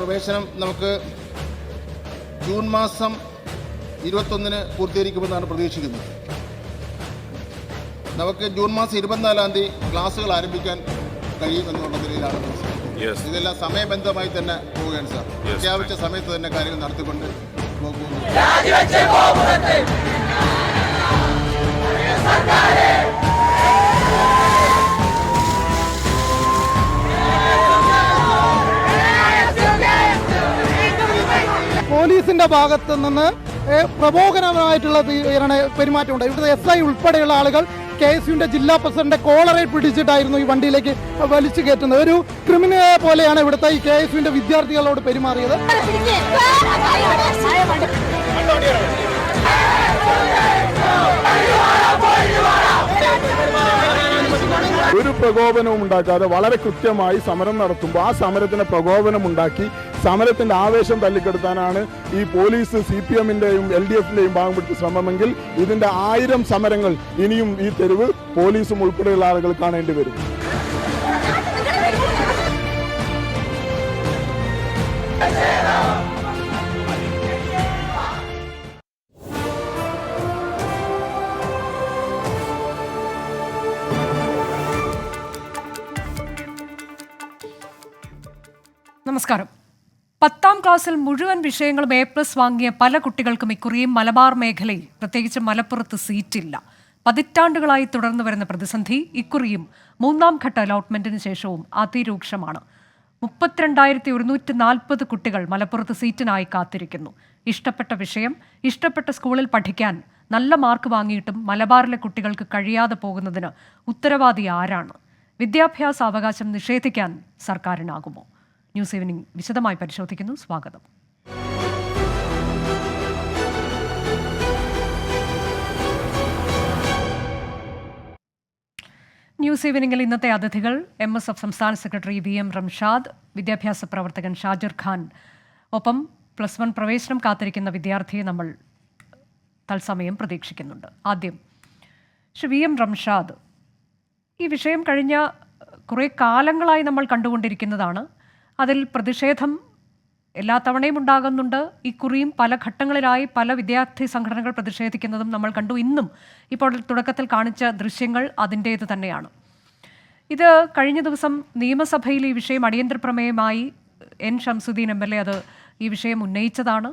പ്രവേശനം നമുക്ക് ജൂൺ മാസം 21-ന് പൂർത്തീകരിക്കുമെന്നാണ് പ്രതീക്ഷിക്കുന്നത്. നമുക്ക് ജൂൺ മാസം 24-ാം തീയതി ക്ലാസ്സുകൾ ആരംഭിക്കാൻ കഴിയുമെന്നുള്ള നിലയിലാണ് മനസ്സിലാക്കുന്നത്. ഇതെല്ലാം സമയബന്ധമായി തന്നെ പോവുകയാണ് സാർ. പ്രഖ്യാപിച്ച സമയത്ത് തന്നെ കാര്യങ്ങൾ നടത്തിക്കൊണ്ട് പോകുന്നു. പോലീസിന്റെ ഭാഗത്ത് നിന്ന് പ്രകോപനമായിട്ടുള്ള പെരുമാറ്റമുണ്ട്. ഇവിടുത്തെ SI ഉൾപ്പെടെയുള്ള ആളുകൾ KSUവിന്റെ ജില്ലാ പ്രസിഡന്റ് കോളറെ പിടിച്ചിട്ടായിരുന്നു ഈ വണ്ടിയിലേക്ക് വലിച്ചു കയറ്റുന്നത്. ഒരു ക്രിമിനൽ പോലെയാണ് ഇവിടുത്തെ ഈ KSUവിന്റെ വിദ്യാർത്ഥികളോട് പെരുമാറിയത്. ഒരു പ്രകോപനവും ഉണ്ടാക്കാതെ വളരെ കൃത്യമായി സമരം നടത്തുമ്പോൾ ആ സമരത്തിന് പ്രകോപനമുണ്ടാക്കി സമരത്തിന്റെ ആവേശം തല്ലിക്കെടുത്താനാണ് ഈ പോലീസ് CPM-ന്റെയും LDF-ന്റെയും ഭാഗം പിടിച്ച ശ്രമമെങ്കിൽ ഇതിന്റെ 1000 സമരങ്ങൾ ഇനിയും ഈ തെരുവ് പോലീസും ഉൾപ്പെടെയുള്ള ആളുകൾ കാണേണ്ടി വരും. നമസ്കാരം. 10ാം ക്ലാസ്സിൽ മുഴുവൻ വിഷയങ്ങളും A+ വാങ്ങിയ പല കുട്ടികൾക്കും ഇക്കുറിയും മലബാർ മേഖലയിൽ, പ്രത്യേകിച്ച് മലപ്പുറത്ത് സീറ്റില്ല. പതിറ്റാണ്ടുകളായി തുടർന്നു വരുന്ന പ്രതിസന്ധി ഇക്കുറിയും 3ാം ഘട്ട അലോട്ട്മെന്റിന് ശേഷവും അതിരൂക്ഷമാണ്. 32,140 കുട്ടികൾ മലപ്പുറത്ത് സീറ്റിനായി കാത്തിരിക്കുന്നു. ഇഷ്ടപ്പെട്ട വിഷയം, ഇഷ്ടപ്പെട്ട സ്കൂളിൽ പഠിക്കാൻ നല്ല മാർക്ക് വാങ്ങിയിട്ടും മലബാറിലെ കുട്ടികൾക്ക് കഴിയാതെ പോകുന്നതിന് ഉത്തരവാദി ആരാണ്? വിദ്യാഭ്യാസ അവകാശം നിഷേധിക്കാൻ സർക്കാരിനാകുമോ? ന്യൂസ് ഈവനിംഗ് വിശദമായി പരിശോധിക്കുന്നു. സ്വാഗതം. ന്യൂസ് ഈവനിംഗിൽ ഇന്നത്തെ അതിഥികൾ MSF സംസ്ഥാന സെക്രട്ടറി VM റംഷാദ്, വിദ്യാഭ്യാസ പ്രവർത്തകൻ ഷാജിർ ഖാൻ, ഒപ്പം +1 പ്രവേശനം കാത്തിരിക്കുന്ന വിദ്യാർത്ഥിയെ നമ്മൾ തത്സമയം പ്രതീക്ഷിക്കുന്നുണ്ട്. ആദ്യം VM റംഷാദ്, ഈ വിഷയം കഴിഞ്ഞ കുറേ കാലങ്ങളായി നമ്മൾ കണ്ടുകൊണ്ടിരിക്കുന്നതാണ്. അതിൽ പ്രതിഷേധം എല്ലാ തവണയും ഉണ്ടാകുന്നുണ്ട്. ഇക്കുറിയും പല ഘട്ടങ്ങളിലായി പല വിദ്യാർത്ഥി സംഘടനകൾ പ്രതിഷേധിക്കുന്നതും നമ്മൾ കണ്ടു. ഇന്നും ഇപ്പോൾ തുടക്കത്തിൽ കാണിച്ച ദൃശ്യങ്ങൾ അതിൻ്റേത് തന്നെയാണ്. ഇത് കഴിഞ്ഞ ദിവസം നിയമസഭയിൽ ഈ വിഷയം അടിയന്തര പ്രമേയമായി N ഷംസുദ്ദീൻ MLA അത് ഈ വിഷയം ഉന്നയിച്ചതാണ്.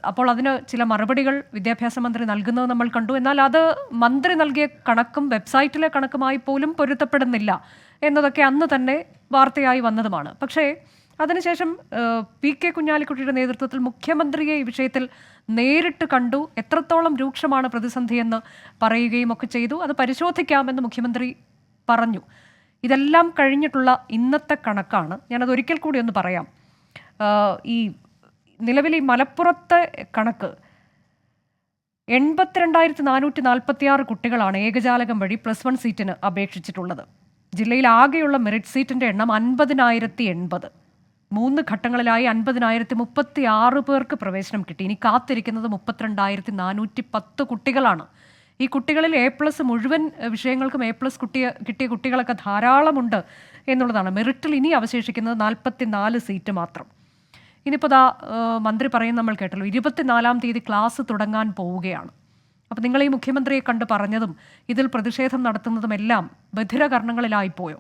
അപ്പോൾ അതിന് ചില മറുപടികൾ വിദ്യാഭ്യാസ മന്ത്രി നൽകുന്നത് നമ്മൾ കണ്ടു. എന്നാൽ അത് മന്ത്രി നൽകിയ കണക്കും വെബ്സൈറ്റിലെ കണക്കുമായി പോലും പൊരുത്തപ്പെടുന്നില്ല എന്നതൊക്കെ അന്ന് തന്നെ വാർത്തയായി വന്നതുമാണ്. പക്ഷേ അതിനുശേഷം PK കുഞ്ഞാലിക്കുട്ടിയുടെ നേതൃത്വത്തിൽ മുഖ്യമന്ത്രിയെ ഈ വിഷയത്തിൽ നേരിട്ട് കണ്ടു. എത്രത്തോളം രൂക്ഷമാണ് പ്രതിസന്ധിയെന്ന് പറയുകയും ഒക്കെ ചെയ്തു. അത് പരിശോധിക്കാമെന്ന് മുഖ്യമന്ത്രി പറഞ്ഞു. ഇതെല്ലാം കഴിഞ്ഞിട്ടുള്ള ഇന്നത്തെ കണക്കാണ്. ഞാനത് ഒരിക്കൽ കൂടി ഒന്ന് പറയാം. ഈ നിലവിൽ ഈ മലപ്പുറത്തെ കണക്ക് 82,446 കുട്ടികളാണ് ഏകജാലകം വഴി +1 സീറ്റിന് അപേക്ഷിച്ചിട്ടുള്ളത്. ജില്ലയിൽ ആകെയുള്ള മെറിറ്റ് സീറ്റിൻ്റെ എണ്ണം 50,080. 3 ഘട്ടങ്ങളിലായി 50,036 പേർക്ക് പ്രവേശനം കിട്ടി. ഇനി കാത്തിരിക്കുന്നത് 32,410 കുട്ടികളാണ്. ഈ കുട്ടികളിൽ A+ മുഴുവൻ വിഷയങ്ങൾക്കും A+ കിട്ടിയ കുട്ടികളൊക്കെ ധാരാളമുണ്ട് എന്നുള്ളതാണ്. മെറിറ്റിൽ ഇനി അവശേഷിക്കുന്നത് 44 സീറ്റ് മാത്രം. ഇനിയിപ്പോൾ മന്ത്രി പറയുന്നത് നമ്മൾ കേട്ടല്ലോ, 24-ാം തീയതി ക്ലാസ് തുടങ്ങാൻ പോവുകയാണ്. അപ്പം നിങ്ങൾ ഈ മുഖ്യമന്ത്രിയെ കണ്ട് പറഞ്ഞതും ഇതിൽ പ്രതിഷേധം നടത്തുന്നതും എല്ലാം ബധിരകർണങ്ങളിലായിപ്പോയോ?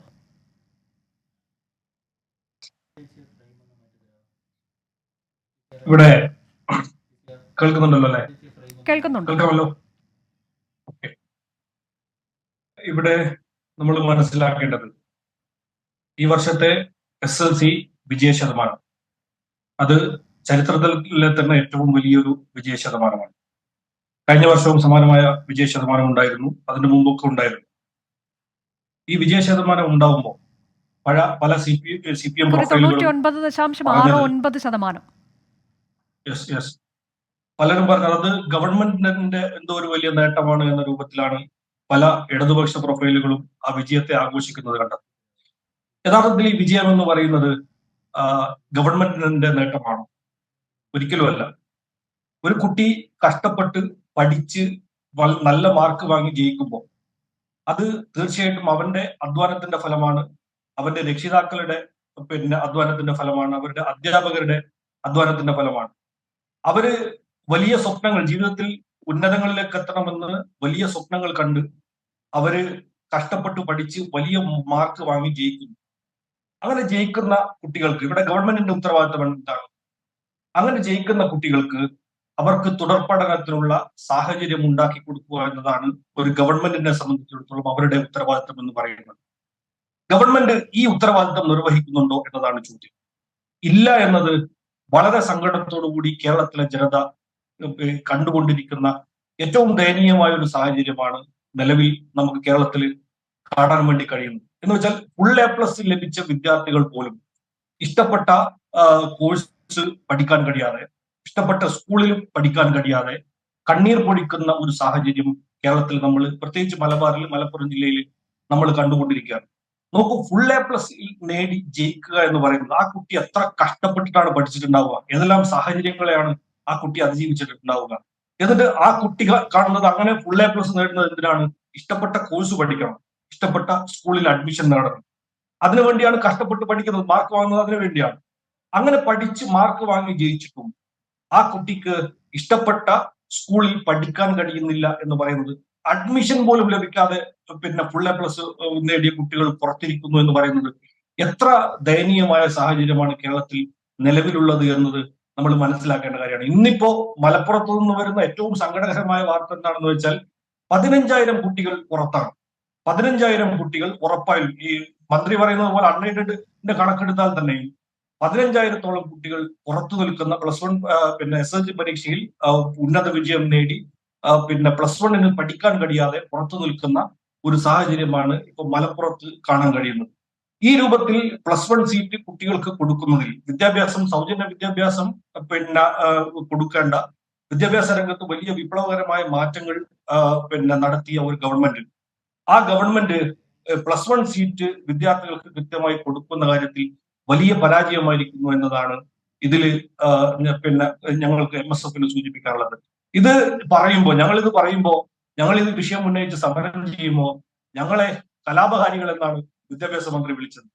ഇവിടെ കേൾക്കുന്നുണ്ടല്ലോ അല്ലേ? കേൾക്കുന്നുണ്ടല്ലോ. ഇവിടെ നമ്മൾ മനസ്സിലാക്കേണ്ടത് ഈ വർഷത്തെ SSLC വിജയ ശതമാനം അത് ചരിത്രത്തിലെ തന്നെ ഏറ്റവും വലിയൊരു വിജയ ശതമാനമാണ്. കഴിഞ്ഞ വർഷവും സമാനമായ വിജയ ശതമാനം ഉണ്ടായിരുന്നു, അതിന് മുമ്പൊക്കെ ഉണ്ടായിരുന്നു. ഈ വിജയ ശതമാനം ഉണ്ടാവുമ്പോൾ പല CPM 99.69%. പലരും പറഞ്ഞത് അത് ഗവൺമെന്റിന്റെ എന്തോ ഒരു വലിയ നേട്ടമാണ് എന്ന രൂപത്തിലാണ് പല ഇടതുപക്ഷ പ്രൊഫൈലുകളും ആ വിജയത്തെ ആഘോഷിക്കുന്നത് കണ്ടത്. യഥാർത്ഥത്തിൽ ഈ വിജയം എന്ന് പറയുന്നത് ഗവൺമെന്റിന്റെ നേട്ടമാണോ? ഒരിക്കലുമല്ല. ഒരു കുട്ടി കഷ്ടപ്പെട്ട് പഠിച്ച് നല്ല മാർക്ക് വാങ്ങി ജയിക്കുമ്പോൾ അത് തീർച്ചയായിട്ടും അവന്റെ അധ്വാനത്തിന്റെ ഫലമാണ്, അവന്റെ രക്ഷിതാക്കളുടെ അധ്വാനത്തിന്റെ ഫലമാണ്, അവരുടെ അധ്യാപകരുടെ അധ്വാനത്തിന്റെ ഫലമാണ്. അവര് വലിയ സ്വപ്നങ്ങൾ, ജീവിതത്തിൽ ഉന്നതങ്ങളിലേക്ക് എത്തണമെന്ന് വലിയ സ്വപ്നങ്ങൾ കണ്ട് അവര് കഷ്ടപ്പെട്ട് പഠിച്ച് വലിയ മാർക്ക് വാങ്ങി ജയിക്കുന്നു. അങ്ങനെ ജയിക്കുന്ന കുട്ടികൾക്ക് ഇവിടെ ഗവൺമെന്റിന്റെ ഉത്തരവാദിത്തം എന്താണ്? അങ്ങനെ ജയിക്കുന്ന കുട്ടികൾക്ക് അവർക്ക് തുടർ പഠനത്തിനുള്ള സാഹചര്യം ഉണ്ടാക്കി കൊടുക്കുക എന്നതാണ് ഒരു ഗവൺമെന്റിനെ സംബന്ധിച്ചിടത്തോളം അവരുടെ ഉത്തരവാദിത്തം എന്ന് പറയുന്നത്. ഗവൺമെന്റ് ഈ ഉത്തരവാദിത്തം നിർവഹിക്കുന്നുണ്ടോ എന്നതാണ് ചോദ്യം. ഇല്ല എന്നത് വളരെ സങ്കടത്തോടുകൂടി കേരളത്തിലെ ജനത കണ്ടുകൊണ്ടിരിക്കുന്ന ഏറ്റവും ദയനീയമായ ഒരു സാഹചര്യമാണ് നിലവിൽ നമുക്ക് കേരളത്തിൽ കാണാൻ വേണ്ടി കഴിയുന്നത്. എന്ന് വെച്ചാൽ full A+ ലഭിച്ച വിദ്യാർത്ഥികൾ പോലും ഇഷ്ടപ്പെട്ട കോഴ്സ് പഠിക്കാൻ കഴിയാതെ, ഇഷ്ടപ്പെട്ട സ്കൂളിൽ പഠിക്കാൻ കഴിയാതെ കണ്ണീർ പൊഴിക്കുന്ന ഒരു സാഹചര്യം കേരളത്തിൽ നമ്മൾ, പ്രത്യേകിച്ച് മലബാറിൽ, മലപ്പുറം ജില്ലയിൽ നമ്മൾ കണ്ടുകൊണ്ടിരിക്കുകയാണ്. നോക്കൂ, full A+ നേടി ജയിക്കുക എന്ന് പറയുന്നത് ആ കുട്ടി എത്ര കഷ്ടപ്പെട്ടിട്ടാണ് പഠിച്ചിട്ടുണ്ടാവുക, ഏതെല്ലാം സാഹചര്യങ്ങളെയാണ് ആ കുട്ടി അതിജീവിച്ചിട്ടുണ്ടാവുക. എന്നിട്ട് ആ കുട്ടി കാണുന്നത് അങ്ങനെ full A+ നേടുന്നത് എന്തിനാണ്? ഇഷ്ടപ്പെട്ട കോഴ്സ് പഠിക്കണം, ഇഷ്ടപ്പെട്ട സ്കൂളിൽ അഡ്മിഷൻ നേടണം, അതിനുവേണ്ടിയാണ് കഷ്ടപ്പെട്ട് പഠിക്കുന്നത്, മാർക്ക് വാങ്ങുന്നത് അതിനു വേണ്ടിയാണ്. അങ്ങനെ പഠിച്ച് മാർക്ക് വാങ്ങി ജയിച്ചിട്ടും ആ കുട്ടിക്ക് ഇഷ്ടപ്പെട്ട സ്കൂളിൽ പഠിക്കാൻ കഴിയുന്നില്ല എന്ന് പറയുന്നത്, അഡ്മിഷൻ പോലും ലഭിക്കാതെ full A+ നേടിയ കുട്ടികൾ പുറത്തിരിക്കുന്നു എന്ന് പറയുന്നത് എത്ര ദയനീയമായ സാഹചര്യമാണ് കേരളത്തിൽ നിലവിലുള്ളത് എന്നത് നമ്മൾ മനസ്സിലാക്കേണ്ട കാര്യമാണ്. ഇന്നിപ്പോ മലപ്പുറത്തു നിന്ന് വരുന്ന ഏറ്റവും സങ്കടകരമായ വാർത്ത എന്താണെന്ന് വെച്ചാൽ 15,000 കുട്ടികൾ പുറത്താണ്. 15,000 കുട്ടികൾ ഉറപ്പായും, ഈ മന്ത്രി പറയുന്നത് പോലെ അൺഎയ്ഡഡിന്റെ കണക്കെടുത്താൽ തന്നെയും 15,000-ഓളം കുട്ടികൾ പുറത്തു നിൽക്കുന്ന +1 SSLC പരീക്ഷയിൽ ഉന്നത വിജയം നേടി +1 പഠിക്കാൻ കഴിയാതെ പുറത്തു നിൽക്കുന്ന ഒരു സാഹചര്യമാണ് ഇപ്പൊ മലപ്പുറത്ത് കാണാൻ കഴിയുന്നത്. ഈ രൂപത്തിൽ +1 സീറ്റ് കുട്ടികൾക്ക് കൊടുക്കുന്നതിൽ വിദ്യാഭ്യാസം, സൗജന്യ വിദ്യാഭ്യാസം കൊടുക്കേണ്ട വിദ്യാഭ്യാസ രംഗത്ത് വലിയ വിപ്ലവകരമായ മാറ്റങ്ങൾ നടത്തിയ ഒരു ഗവൺമെന്റ്, ആ ഗവൺമെന്റ് +1 സീറ്റ് വിദ്യാർത്ഥികൾക്ക് കൃത്യമായി കൊടുക്കുന്ന കാര്യത്തിൽ വലിയ പരാജയമായിരിക്കുന്നു എന്നതാണ് ഇതിൽ ഞങ്ങൾക്ക് MSF സൂചിപ്പിക്കാനുള്ളത്. ഇത് പറയുമ്പോൾ, ഞങ്ങൾ ഇത് വിഷയം ഉന്നയിച്ച് സമരം ചെയ്യുമ്പോൾ ഞങ്ങളെ കലാപകാരികൾ എന്നാണ് വിദ്യാഭ്യാസ മന്ത്രി വിളിച്ചത്.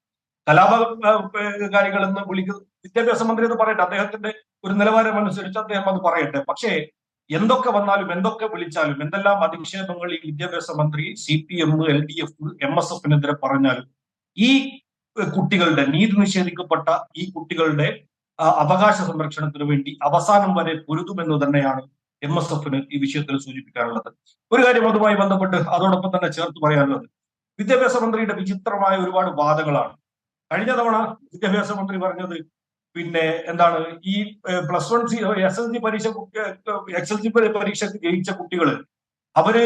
കലാപകാരികൾ എന്ന് വിളിക്കുന്നത് വിദ്യാഭ്യാസ മന്ത്രി എന്ന് പറയട്ടെ, അദ്ദേഹത്തിന്റെ ഒരു നിലവാരം അനുസരിച്ച് അദ്ദേഹം അത് പറയട്ടെ. പക്ഷേ എന്തൊക്കെ വന്നാലും, എന്തൊക്കെ വിളിച്ചാലും, എന്തെല്ലാം അധിക്ഷേപങ്ങൾ ഈ വിദ്യാഭ്യാസ മന്ത്രി CPM, LDF, MSF-നെതിരെ പറഞ്ഞാലും ഈ കുട്ടികളുടെ, നീതി നിഷേധിക്കപ്പെട്ട ഈ കുട്ടികളുടെ അവകാശ സംരക്ഷണത്തിന് വേണ്ടി അവസാനം വരെ പൊരുതുമെന്ന് തന്നെയാണ് MSF-ന് ഈ വിഷയത്തിൽ സൂചിപ്പിക്കാനുള്ളത്. ഒരു കാര്യം അതുമായി ബന്ധപ്പെട്ട് അതോടൊപ്പം തന്നെ ചേർത്ത് പറയാനുള്ളത്, വിദ്യാഭ്യാസ മന്ത്രിയുടെ വിചിത്രമായ ഒരുപാട് വാദങ്ങളാണ്. കഴിഞ്ഞ തവണ വിദ്യാഭ്യാസ മന്ത്രി പറഞ്ഞത് എന്താണ്, ഈ +1 SSLC പരീക്ഷയ്ക്ക് ജയിച്ച കുട്ടികൾ അവര്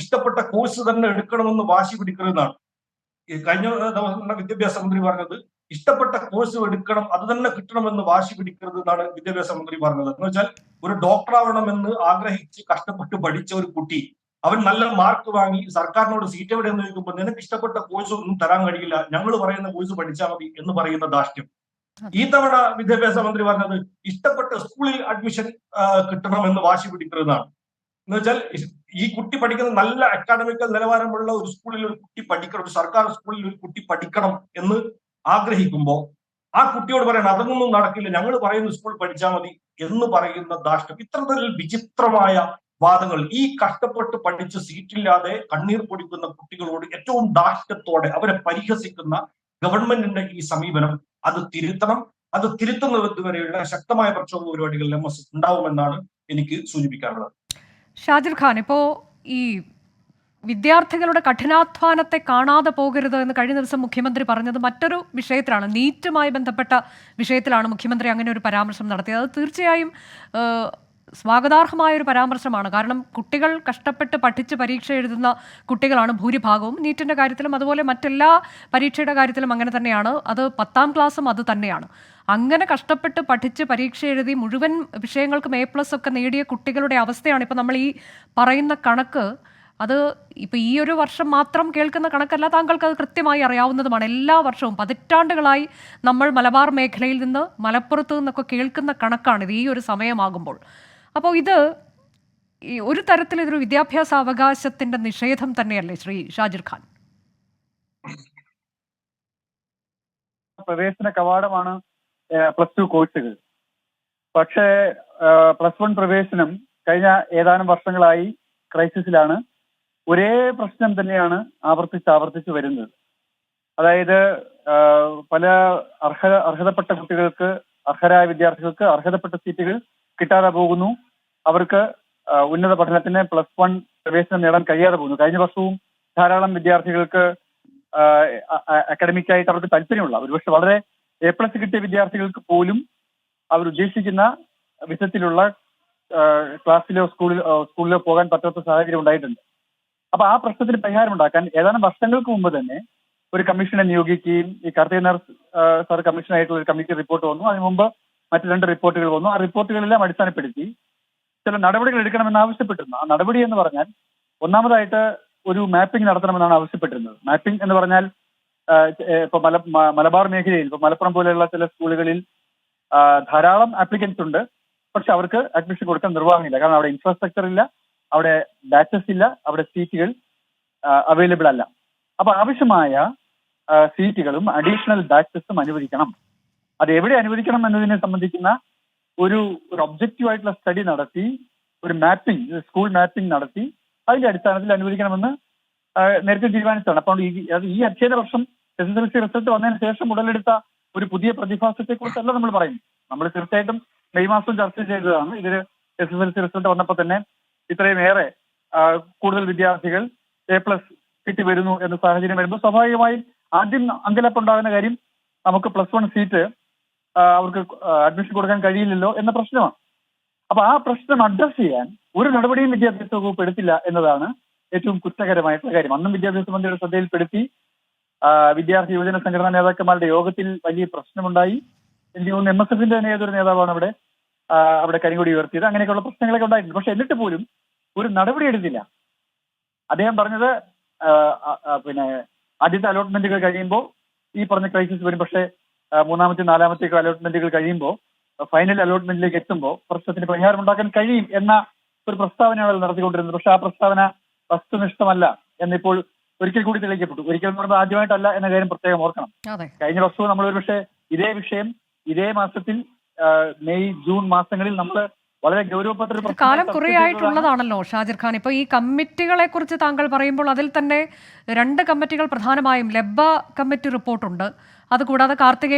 ഇഷ്ടപ്പെട്ട കോഴ്സ് തന്നെ എടുക്കണമെന്ന് വാശി പിടിക്കുന്നതാണ്. കഴിഞ്ഞ ദിവസം വിദ്യാഭ്യാസ മന്ത്രി പറഞ്ഞത് ഇഷ്ടപ്പെട്ട കോഴ്സ് എടുക്കണം, അത് തന്നെ കിട്ടണമെന്ന് വാശി പിടിക്കരുത് എന്നാണ് വിദ്യാഭ്യാസ മന്ത്രി പറഞ്ഞത്. എന്ന് വെച്ചാൽ ഒരു ഡോക്ടർ ആവണമെന്ന് ആഗ്രഹിച്ച് കഷ്ടപ്പെട്ട് പഠിച്ച ഒരു കുട്ടി, അവൻ നല്ല മാർക്ക് വാങ്ങി സർക്കാരിനോട് സീറ്റ് എവിടെയെന്ന് ചോദിക്കുമ്പോൾ നിനക്ക് ഇഷ്ടപ്പെട്ട കോഴ്സ് ഒന്നും തരാൻ കഴിയില്ല, ഞങ്ങൾ പറയുന്ന കോഴ്സ് പഠിച്ചാൽ മതി എന്ന് പറയുന്ന ധാർഷ്ട്യം. ഈ തവണ വിദ്യാഭ്യാസ മന്ത്രി പറഞ്ഞത് ഇഷ്ടപ്പെട്ട സ്കൂളിൽ അഡ്മിഷൻ കിട്ടണമെന്ന് വാശി പിടിക്കുന്നതാണ്. എന്ന് വെച്ചാൽ ഈ കുട്ടി പഠിക്കുന്ന നല്ല അക്കാഡമിക്കൽ നിലവാരമുള്ള ഒരു സ്കൂളിൽ ഒരു കുട്ടി പഠിക്കണം, ഒരു സർക്കാർ സ്കൂളിൽ ഒരു കുട്ടി പഠിക്കണം എന്ന് ആഗ്രഹിക്കുമ്പോൾ ആ കുട്ടിയോട് പറയണം അതൊന്നും നടക്കില്ല, ഞങ്ങൾ പറയുന്ന സ്കൂൾ പഠിച്ചാൽ മതി എന്ന് പറയുന്ന ധാർഷ്ട്യം. ഇത്തരത്തിൽ വിചിത്രമായ വാദങ്ങൾ ഈ കഷ്ടപ്പെട്ട് പഠിച്ച് സീറ്റില്ലാതെ കണ്ണീർ പൊടിക്കുന്ന കുട്ടികളോട് ഏറ്റവും ധാർഷ്ട്യത്തോടെ അവരെ പരിഹസിക്കുന്ന ഗവൺമെന്റിന്റെ ഈ സമീപനം അത് തിരുത്തണം. അത് തിരുത്തുന്നതുവരെയുള്ള ശക്തമായ പ്രക്ഷോഭ പരിപാടികൾ MSF ഉണ്ടാവുമെന്നാണ് എനിക്ക് സൂചിപ്പിക്കാനുള്ളത്. ഷാജിർ ഖാൻ, ഇപ്പോൾ ഈ വിദ്യാർത്ഥികളുടെ കഠിനാധ്വാനത്തെ കാണാതെ പോകരുത് എന്ന് കഴിഞ്ഞ ദിവസം മുഖ്യമന്ത്രി പറഞ്ഞത് മറ്റൊരു വിഷയത്തിലാണ്, നീറ്റുമായി ബന്ധപ്പെട്ട വിഷയത്തിലാണ് മുഖ്യമന്ത്രി അങ്ങനെ ഒരു പരാമർശം നടത്തിയത്. അത് തീർച്ചയായും സ്വാഗതാർഹമായ ഒരു പരാമർശമാണ്. കാരണം കുട്ടികൾ കഷ്ടപ്പെട്ട് പഠിച്ച് പരീക്ഷ എഴുതുന്ന കുട്ടികളാണ് ഭൂരിഭാഗവും. നീറ്റിൻ്റെ കാര്യത്തിലും അതുപോലെ മറ്റെല്ലാ പരീക്ഷയുടെ കാര്യത്തിലും അങ്ങനെ തന്നെയാണ്. അത് 10ാം ക്ലാസ്സും അത് തന്നെയാണ്. അങ്ങനെ കഷ്ടപ്പെട്ട് പഠിച്ച് പരീക്ഷ എഴുതി മുഴുവൻ വിഷയങ്ങൾക്കും A+ ഒക്കെ നേടിയ കുട്ടികളുടെ അവസ്ഥയാണ് ഇപ്പോൾ നമ്മൾ ഈ പറയുന്ന കണക്ക്. അത് ഇപ്പോൾ ഈ ഒരു വർഷം മാത്രം കേൾക്കുന്ന കണക്കല്ല, താങ്കൾക്ക് അത് കൃത്യമായി അറിയാവുന്നതുമാണ്. എല്ലാ വർഷവും പതിറ്റാണ്ടുകളായി നമ്മൾ മലബാർ മേഖലയിൽ നിന്ന്, മലപ്പുറത്ത് നിന്നൊക്കെ കേൾക്കുന്ന കണക്കാണിത് ഈ ഒരു സമയമാകുമ്പോൾ. അപ്പോൾ ഇത് ഒരു തരത്തിൽ ഇതൊരു വിദ്യാഭ്യാസ അവകാശത്തിന്റെ നിഷേധം തന്നെയല്ലേ ശ്രീ ഷാജിർ ഖാൻ? പ്രവേശന കവാടമാണ് +2 കോഴ്സുകൾ. പക്ഷേ +1 പ്രവേശനം കഴിഞ്ഞ ഏതാനും വർഷങ്ങളായി ക്രൈസിസിലാണ്. ഒരേ പ്രശ്നം തന്നെയാണ് ആവർത്തിച്ച് വരുന്നത്. അതായത് പല അർഹതപ്പെട്ട കുട്ടികൾക്ക്, അർഹരായ വിദ്യാർത്ഥികൾക്ക് അർഹതപ്പെട്ട സീറ്റുകൾ കിട്ടാതെ പോകുന്നു. അവർക്ക് ഉന്നത പഠനത്തിന് +1 പ്രവേശനം നേടാൻ കഴിയാതെ പോകുന്നു. കഴിഞ്ഞ വർഷവും ധാരാളം വിദ്യാർത്ഥികൾക്ക് അക്കാഡമിക്കായിട്ട് അവർക്ക് താല്പര്യമുള്ള, ഒരുപക്ഷെ വളരെ A+ കിട്ടിയ വിദ്യാർത്ഥികൾക്ക് പോലും അവർ ഉദ്ദേശിക്കുന്ന വിധത്തിലുള്ള ക്ലാസ്സിലോ സ്കൂളിലോ പോകാൻ പറ്റാത്ത സാഹചര്യം ഉണ്ടായിട്ടുണ്ട്. അപ്പൊ ആ പ്രശ്നത്തിന് പരിഹാരം ഉണ്ടാക്കാൻ ഏതാനും വർഷങ്ങൾക്ക് മുമ്പ് തന്നെ ഒരു കമ്മീഷനെ നിയോഗിക്കുകയും ഈ കാർത്തികേയൻ നായർ സാർ കമ്മീഷനായിട്ടുള്ള ഒരു കമ്മിറ്റി റിപ്പോർട്ട് വന്നു. അതിന് മുമ്പ് മറ്റു 2 റിപ്പോർട്ടുകൾ വന്നു. ആ റിപ്പോർട്ടുകളെല്ലാം അടിസ്ഥാനപ്പെടുത്തി ചില നടപടികൾ എടുക്കണമെന്ന് ആവശ്യപ്പെട്ടിരുന്നു. ആ നടപടി എന്ന് പറഞ്ഞാൽ ഒന്നാമതായിട്ട് ഒരു മാപ്പിംഗ് നടത്തണമെന്നാണ് ആവശ്യപ്പെട്ടിരുന്നത്. മാപ്പിംഗ് എന്ന് പറഞ്ഞാൽ ഇപ്പൊ മലബാർ മേഖലയിൽ, ഇപ്പൊ മലപ്പുറം പോലെയുള്ള ചില സ്കൂളുകളിൽ ധാരാളം ആപ്ലിക്കൻസ് ഉണ്ട്. പക്ഷെ അവർക്ക് അഡ്മിഷൻ കൊടുക്കാൻ നിർവാഹമില്ല. കാരണം അവിടെ ഇൻഫ്രാസ്ട്രക്ചർ ഇല്ല, അവിടെ ബാച്ചസ് ഇല്ല, അവിടെ സീറ്റുകൾ അവൈലബിൾ അല്ല. അപ്പൊ ആവശ്യമായ സീറ്റുകളും അഡീഷണൽ ബാച്ചസും അനുവദിക്കണം. അത് എവിടെ അനുവദിക്കണം എന്നതിനെ സംബന്ധിക്കുന്ന ഒരു ഒബ്ജക്റ്റീവ് ആയിട്ടുള്ള സ്റ്റഡി നടത്തി, ഒരു മാപ്പിംഗ്, സ്കൂൾ മാപ്പിംഗ് നടത്തി അതിന്റെ അടിസ്ഥാനത്തിൽ അനുവദിക്കണമെന്ന് നേരത്തെ തീരുമാനിച്ചതാണ്. അപ്പോൾ ഈ അധ്യയന വർഷം SSLC റിസൾട്ട് വന്നതിന് ശേഷം ഉടലെടുത്ത ഒരു പുതിയ പ്രതിഭാസത്തെ കുറിച്ചല്ല നമ്മൾ പറയുന്നത്. നമ്മൾ തീർച്ചയായിട്ടും മെയ് മാസം ചർച്ച ചെയ്തതാണ്. ഇതിൽ SSLC റിസൾട്ട് വന്നപ്പോൾ തന്നെ ഇത്രയും ഏറെ കൂടുതൽ വിദ്യാർത്ഥികൾ A+ കിട്ടി വരുന്നു എന്ന സാഹചര്യം വരുമ്പോൾ സ്വാഭാവികമായും ആദ്യം അങ്കലപ്പുണ്ടാകുന്ന കാര്യം നമുക്ക് +1 സീറ്റ് അവർക്ക് അഡ്മിഷൻ കൊടുക്കാൻ കഴിയില്ലല്ലോ എന്ന പ്രശ്നമാണ്. അപ്പൊ ആ പ്രശ്നം അഡ്രസ് ചെയ്യാൻ ഒരു നടപടിയും വിദ്യാഭ്യാസ വകുപ്പ് എടുത്തില്ല എന്നതാണ് ഏറ്റവും കുറ്റകരമായിട്ടുള്ള കാര്യം. അന്നും വിദ്യാഭ്യാസ മന്ത്രിയുടെ ശ്രദ്ധയിൽപ്പെടുത്തി. വിദ്യാർത്ഥി യുവജന സംഘടനാ നേതാക്കന്മാരുടെ യോഗത്തിൽ വലിയ പ്രശ്നമുണ്ടായി. എനിക്ക് തോന്നുന്നു MSFന്റെ തന്നെ ഏതൊരു നേതാവാണ് അവിടെ കരിങ്കൊടി ഉയർത്തിയത്. അങ്ങനെയൊക്കെയുള്ള പ്രശ്നങ്ങളൊക്കെ ഉണ്ടായിട്ടുണ്ട്. പക്ഷെ എന്നിട്ട് പോലും ഒരു നടപടി എടുത്തില്ല. അദ്ദേഹം പറഞ്ഞത് പിന്നെ ആദ്യത്തെ അലോട്ട്മെന്റുകൾ കഴിയുമ്പോൾ ഈ പറഞ്ഞ ക്രൈസിസ് വരും. പക്ഷേ മൂന്നാമത്തെ 4ാമത്തെ അലോട്ട്മെന്റുകൾ കഴിയുമ്പോൾ ഫൈനൽ അലോട്ട്മെന്റിലേക്ക് എത്തുമ്പോൾ പ്രശ്നത്തിന് പരിഹാരം ഉണ്ടാക്കാൻ കഴിയും എന്ന ഒരു പ്രസ്താവനയാണ് നടത്തിക്കൊണ്ടിരുന്നത്. പക്ഷെ ആ പ്രസ്താവന വസ്തുനിഷ്ഠമല്ല എന്നിപ്പോൾ ഒരിക്കൽ കൂടി തെളിയിക്കപ്പെട്ടു. ഒരിക്കൽ എന്ന് പറഞ്ഞാൽ ആദ്യമായിട്ടല്ല എന്ന കാര്യം പ്രത്യേകം ഓർക്കണം. കഴിഞ്ഞ വർഷവും നമ്മൾ ഒരു പക്ഷേ ഇതേ വിഷയം ഇതേ മാസത്തിൽ മെയ് ജൂൺ മാസങ്ങളിൽ നമ്മൾ വളരെ ഗൗരവപ്പെട്ട കാലം കുറേ ആയിട്ടുള്ളതാണല്ലോ ഷാജിർ ഖാൻ. ഇപ്പോൾ ഈ കമ്മിറ്റികളെ കുറിച്ച് താങ്കൾ പറയുമ്പോൾ അതിൽ തന്നെ 2 കമ്മിറ്റികൾ പ്രധാനമായും ലെബ്ബ കമ്മിറ്റി റിപ്പോർട്ടുണ്ട്. അതുകൂടാതെ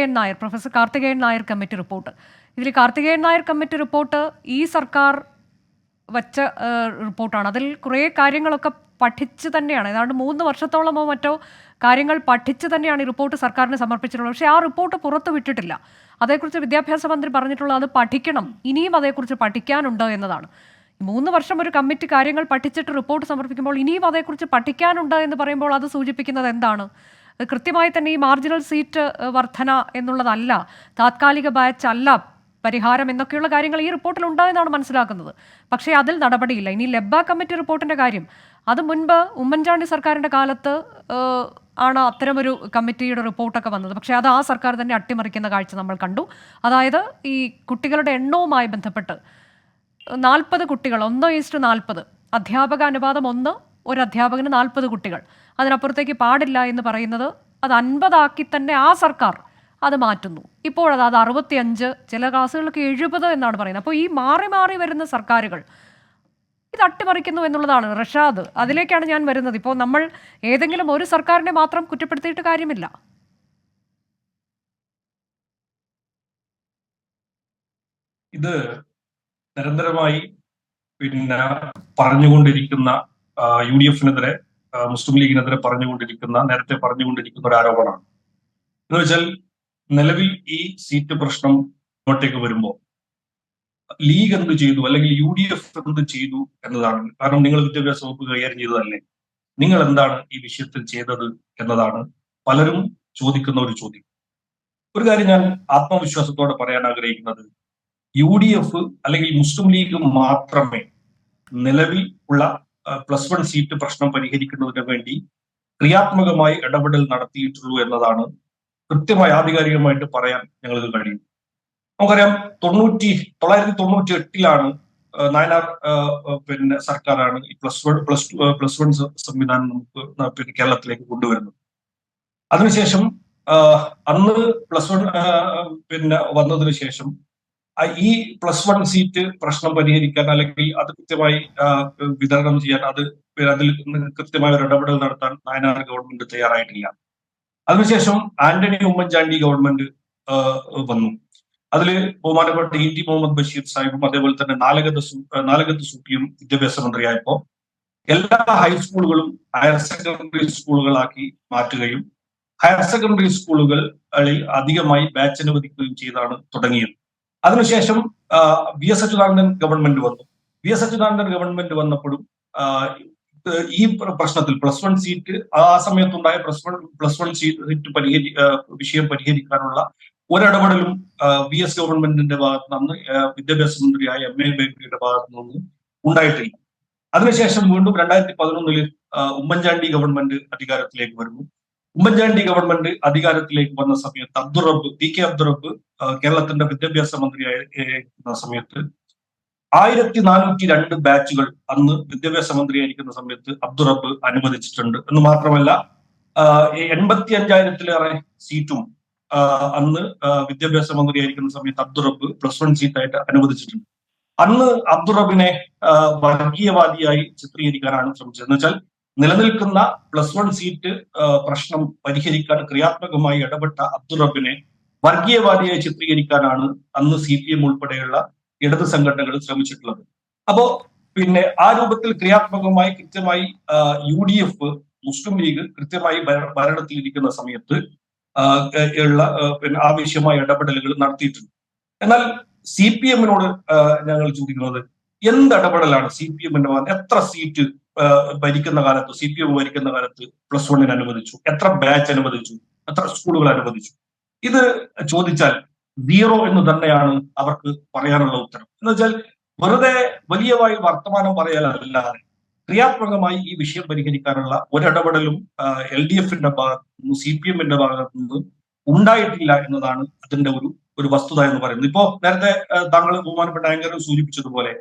professor Karthikeyan Nair committee report. ഇതിൽ കാർത്തികേയൻ നായർ കമ്മിറ്റി റിപ്പോർട്ട് ഈ സർക്കാർ വച്ച റിപ്പോർട്ടാണ്. അതിൽ കുറേ കാര്യങ്ങളൊക്കെ പഠിച്ച് തന്നെയാണ്, ഏതാണ്ട് 3 വർഷത്തോളമോ മറ്റോ കാര്യങ്ങൾ പഠിച്ച് തന്നെയാണ് ഈ റിപ്പോർട്ട് സർക്കാരിന് സമർപ്പിച്ചിട്ടുള്ളത്. പക്ഷേ ആ റിപ്പോർട്ട് പുറത്തു വിട്ടിട്ടില്ല. അതേക്കുറിച്ച് വിദ്യാഭ്യാസ മന്ത്രി പറഞ്ഞിട്ടുള്ളത് അത് പഠിക്കണം, ഇനിയും അതേക്കുറിച്ച് പഠിക്കാനുണ്ട് എന്നതാണ്. 3 വർഷം ഒരു കമ്മിറ്റി കാര്യങ്ങൾ പഠിച്ചിട്ട് റിപ്പോർട്ട് സമർപ്പിക്കുമ്പോൾ ഇനിയും അതേക്കുറിച്ച് പഠിക്കാനുണ്ട് എന്ന് പറയുമ്പോൾ അത് സൂചിപ്പിക്കുന്നത് എന്താണ്? കൃത്യമായി തന്നെ ഈ മാർജിനൽ സീറ്റ് വർധന എന്നുള്ളതല്ല, താത്കാലിക ബാച്ച് അല്ല പരിഹാരം എന്നൊക്കെയുള്ള കാര്യങ്ങൾ ഈ റിപ്പോർട്ടിൽ ഉണ്ടായെന്നാണ് മനസ്സിലാക്കുന്നത്. പക്ഷേ അതിൽ നടപടിയില്ല. ഇനി ലെബ്ബ കമ്മിറ്റി റിപ്പോർട്ടിൻ്റെ കാര്യം, അത് മുൻപ് ഉമ്മൻചാണ്ടി സർക്കാരിൻ്റെ കാലത്ത് ആണ് അത്തരമൊരു കമ്മിറ്റിയുടെ റിപ്പോർട്ടൊക്കെ വന്നത്. പക്ഷേ അത് ആ സർക്കാർ തന്നെ അട്ടിമറിക്കുന്ന കാഴ്ച നമ്മൾ കണ്ടു. അതായത് ഈ കുട്ടികളുടെ എണ്ണവുമായി ബന്ധപ്പെട്ട് 40 കുട്ടികൾ 1:40 അധ്യാപക അനുപാതം 1, ഒരു അധ്യാപകന് 40 കുട്ടികൾ, അതിനപ്പുറത്തേക്ക് പാടില്ല എന്ന് പറയുന്നത് അത് 50 ആക്കി തന്നെ ആ സർക്കാർ അത് മാറ്റുന്നു. ഇപ്പോഴത് 65, ചില ക്ലാസ്സുകൾക്ക് 70 എന്നാണ് പറയുന്നത്. അപ്പോൾ ഈ മാറി മാറി വരുന്ന സർക്കാരുകൾ ഇത് അട്ടിമറിക്കുന്നു എന്നുള്ളതാണ്. റഷാദ്, അതിലേക്കാണ് ഞാൻ വരുന്നത്. ഇപ്പോൾ നമ്മൾ ഏതെങ്കിലും ഒരു സർക്കാരിനെ മാത്രം കുറ്റപ്പെടുത്തിയിട്ട് കാര്യമില്ല. ഇത് നിരന്തരമായി പറഞ്ഞുകൊണ്ടിരിക്കുന്ന UDF-നെതിരെ, മുസ്ലിം ലീഗിനെതിരെ നേരത്തെ പറഞ്ഞുകൊണ്ടിരിക്കുന്ന ഒരു ആരോപണമാണ്. എന്ന് വെച്ചാൽ നിലവിൽ ഈ സീറ്റ് പ്രശ്നം ഇങ്ങോട്ടേക്ക് വരുമ്പോൾ ലീഗ് എന്ത് ചെയ്തു അല്ലെങ്കിൽ UDF എന്ത് ചെയ്തു എന്നതാണ്. കാരണം നിങ്ങൾ വിദ്യാഭ്യാസ വകുപ്പ് കൈകാര്യം ചെയ്തതല്ലേ, നിങ്ങൾ എന്താണ് ഈ വിഷയത്തിൽ ചെയ്തത് എന്നതാണ് പലരും ചോദിക്കുന്ന ഒരു ചോദ്യം. ഒരു കാര്യം ഞാൻ ആത്മവിശ്വാസത്തോടെ പറയാൻ ആഗ്രഹിക്കുന്നത്, UDF അല്ലെങ്കിൽ മുസ്ലിം ലീഗ് മാത്രമേ നിലവിൽ ഉള്ള +1 സീറ്റ് പ്രശ്നം പരിഹരിക്കുന്നതിന് വേണ്ടി ക്രിയാത്മകമായി ഇടപെടൽ നടത്തിയിട്ടുള്ളൂ എന്നതാണ് കൃത്യമായി ആധികാരികമായിട്ട് പറയാൻ ഞങ്ങൾക്ക് കഴിയും. നമുക്കറിയാം 1998 നായനാർ സർക്കാരാണ് ഈ +1 സംവിധാനം നമുക്ക് കേരളത്തിലേക്ക് കൊണ്ടുവരുന്നത്. അതിനുശേഷം അന്ന് +1 പിന്നെ വന്നതിന് ശേഷം ഈ +1 സീറ്റ് പ്രശ്നം പരിഹരിക്കാൻ അല്ലെങ്കിൽ അത് കൃത്യമായി വിതരണം ചെയ്യാൻ അതിൽ കൃത്യമായ ഒരു ഇടപെടൽ നടത്താൻ വയനാട് ഗവൺമെന്റ് തയ്യാറായിട്ടില്ല. അതിനുശേഷം ആന്റണി ഉമ്മൻചാണ്ടി ഗവൺമെന്റ് വന്നു. അതിൽ ബഹുമാനപ്പെട്ട E.T. മുഹമ്മദ് ബഷീർ സാഹിബും അതേപോലെ തന്നെ നാലകത്ത് സൂപ്പിയും വിദ്യാഭ്യാസ മന്ത്രിയായപ്പോ എല്ലാ ഹൈസ്കൂളുകളും ഹയർ സെക്കൻഡറി സ്കൂളുകളാക്കി മാറ്റുകയും ഹയർ സെക്കൻഡറി സ്കൂളുകളിൽ അധികമായി ബാച്ച് അനുവദിക്കുകയും ചെയ്താണ് തുടങ്ങിയത്. അതിനുശേഷം VS അച്യുതാനന്ദൻ ഗവൺമെന്റ് വന്നു. VS അച്യുതാനന്ദൻ ഗവൺമെന്റ് വന്നപ്പോഴും ഈ പ്രശ്നത്തിൽ +1 സീറ്റ് ആ സമയത്തുണ്ടായ +1 സീറ്റ് വിഷയം പരിഹരിക്കാനുള്ള ഒരിടപെടലും VS ഗവൺമെന്റിന്റെ ഭാഗത്ത് നിന്ന് വിദ്യാഭ്യാസ മന്ത്രിയായ MA ബേബിയുടെ ഭാഗത്തു നിന്നും ഉണ്ടായിട്ടില്ല. അതിനുശേഷം വീണ്ടും 2011 ഉമ്മൻചാണ്ടി ഗവൺമെന്റ് അധികാരത്തിലേക്ക് വരുന്നു. ഉമ്മൻചാണ്ടി ഗവൺമെന്റ് അധികാരത്തിലേക്ക് വന്ന സമയത്ത് PK അബ്ദുൾ റബ്ബ് കേരളത്തിന്റെ വിദ്യാഭ്യാസ മന്ത്രിയായിരിക്കുന്ന സമയത്ത് 1402 ബാച്ചുകൾ അന്ന് വിദ്യാഭ്യാസ മന്ത്രിയായിരിക്കുന്ന സമയത്ത് അബ്ദുൾ റബ്ബ് അനുവദിച്ചിട്ടുണ്ട് എന്ന് മാത്രമല്ല 85,000-ലേറെ സീറ്റും അന്ന് വിദ്യാഭ്യാസ മന്ത്രിയായിരിക്കുന്ന സമയത്ത് അബ്ദുൾ റബ്ബ് +1 സീറ്റായിട്ട് അനുവദിച്ചിട്ടുണ്ട്. അന്ന് അബ്ദുൾ റബ്ബിനെ വർഗീയവാദിയായി ചിത്രീകരിക്കാനാണ് ശ്രമിച്ചത്. എന്ന് വെച്ചാൽ നിലനിൽക്കുന്ന +1 സീറ്റ് പ്രശ്നം പരിഹരിക്കാൻ ക്രിയാത്മകമായി ഇടപെട്ട അബ്ദുൾ റബ്ബിനെ വർഗീയവാദിയായി ചിത്രീകരിക്കാനാണ് അന്ന് CPM ഉൾപ്പെടെയുള്ള ഇടത് സംഘടനകൾ ശ്രമിച്ചിട്ടുള്ളത്. അപ്പോ പിന്നെ ആ രൂപത്തിൽ ക്രിയാത്മകമായി കൃത്യമായി UDF മുസ്ലിം ലീഗ് കൃത്യമായി ഭരണത്തിലിരിക്കുന്ന സമയത്ത് ഉള്ള പിന്നെ ആവശ്യമായ ഇടപെടലുകൾ നടത്തിയിട്ടുണ്ട്. എന്നാൽ CPM-നോട് ഞങ്ങൾ ചോദിക്കുന്നത് എന്ത് ഇടപെടലാണ് CPM-ന്റെ ഭാഗത്ത്? എത്ര സീറ്റ് ഭരിക്കുന്ന കാലത്ത് CPM ഭരിക്കുന്ന കാലത്ത് +1 അനുവദിച്ചു? എത്ര ബാച്ച് അനുവദിച്ചു? എത്ര സ്കൂളുകൾ അനുവദിച്ചു? ഇത് ചോദിച്ചാൽ 0 എന്ന് തന്നെയാണ് അവർക്ക് പറയാനുള്ള ഉത്തരം. എന്ന് വെച്ചാൽ വെറുതെ വലിയവായി വർത്തമാനം പറയാനല്ലാതെ ക്രിയാത്മകമായി ഈ വിഷയം പരിഹരിക്കാനുള്ള ഒരിടപെടലും LDF-ന്റെ ഭാഗത്തു നിന്ന് CPM-ന്റെ ഭാഗത്തു നിന്ന് ഉണ്ടായിട്ടില്ല എന്നതാണ് അതിന്റെ ഒരു വസ്തുത എന്ന് പറയുന്നത്. ഇപ്പോ നേരത്തെ താങ്കൾ ബഹുമാനപ്പെട്ട ആങ്കർ സൂചിപ്പിച്ചതുപോലെ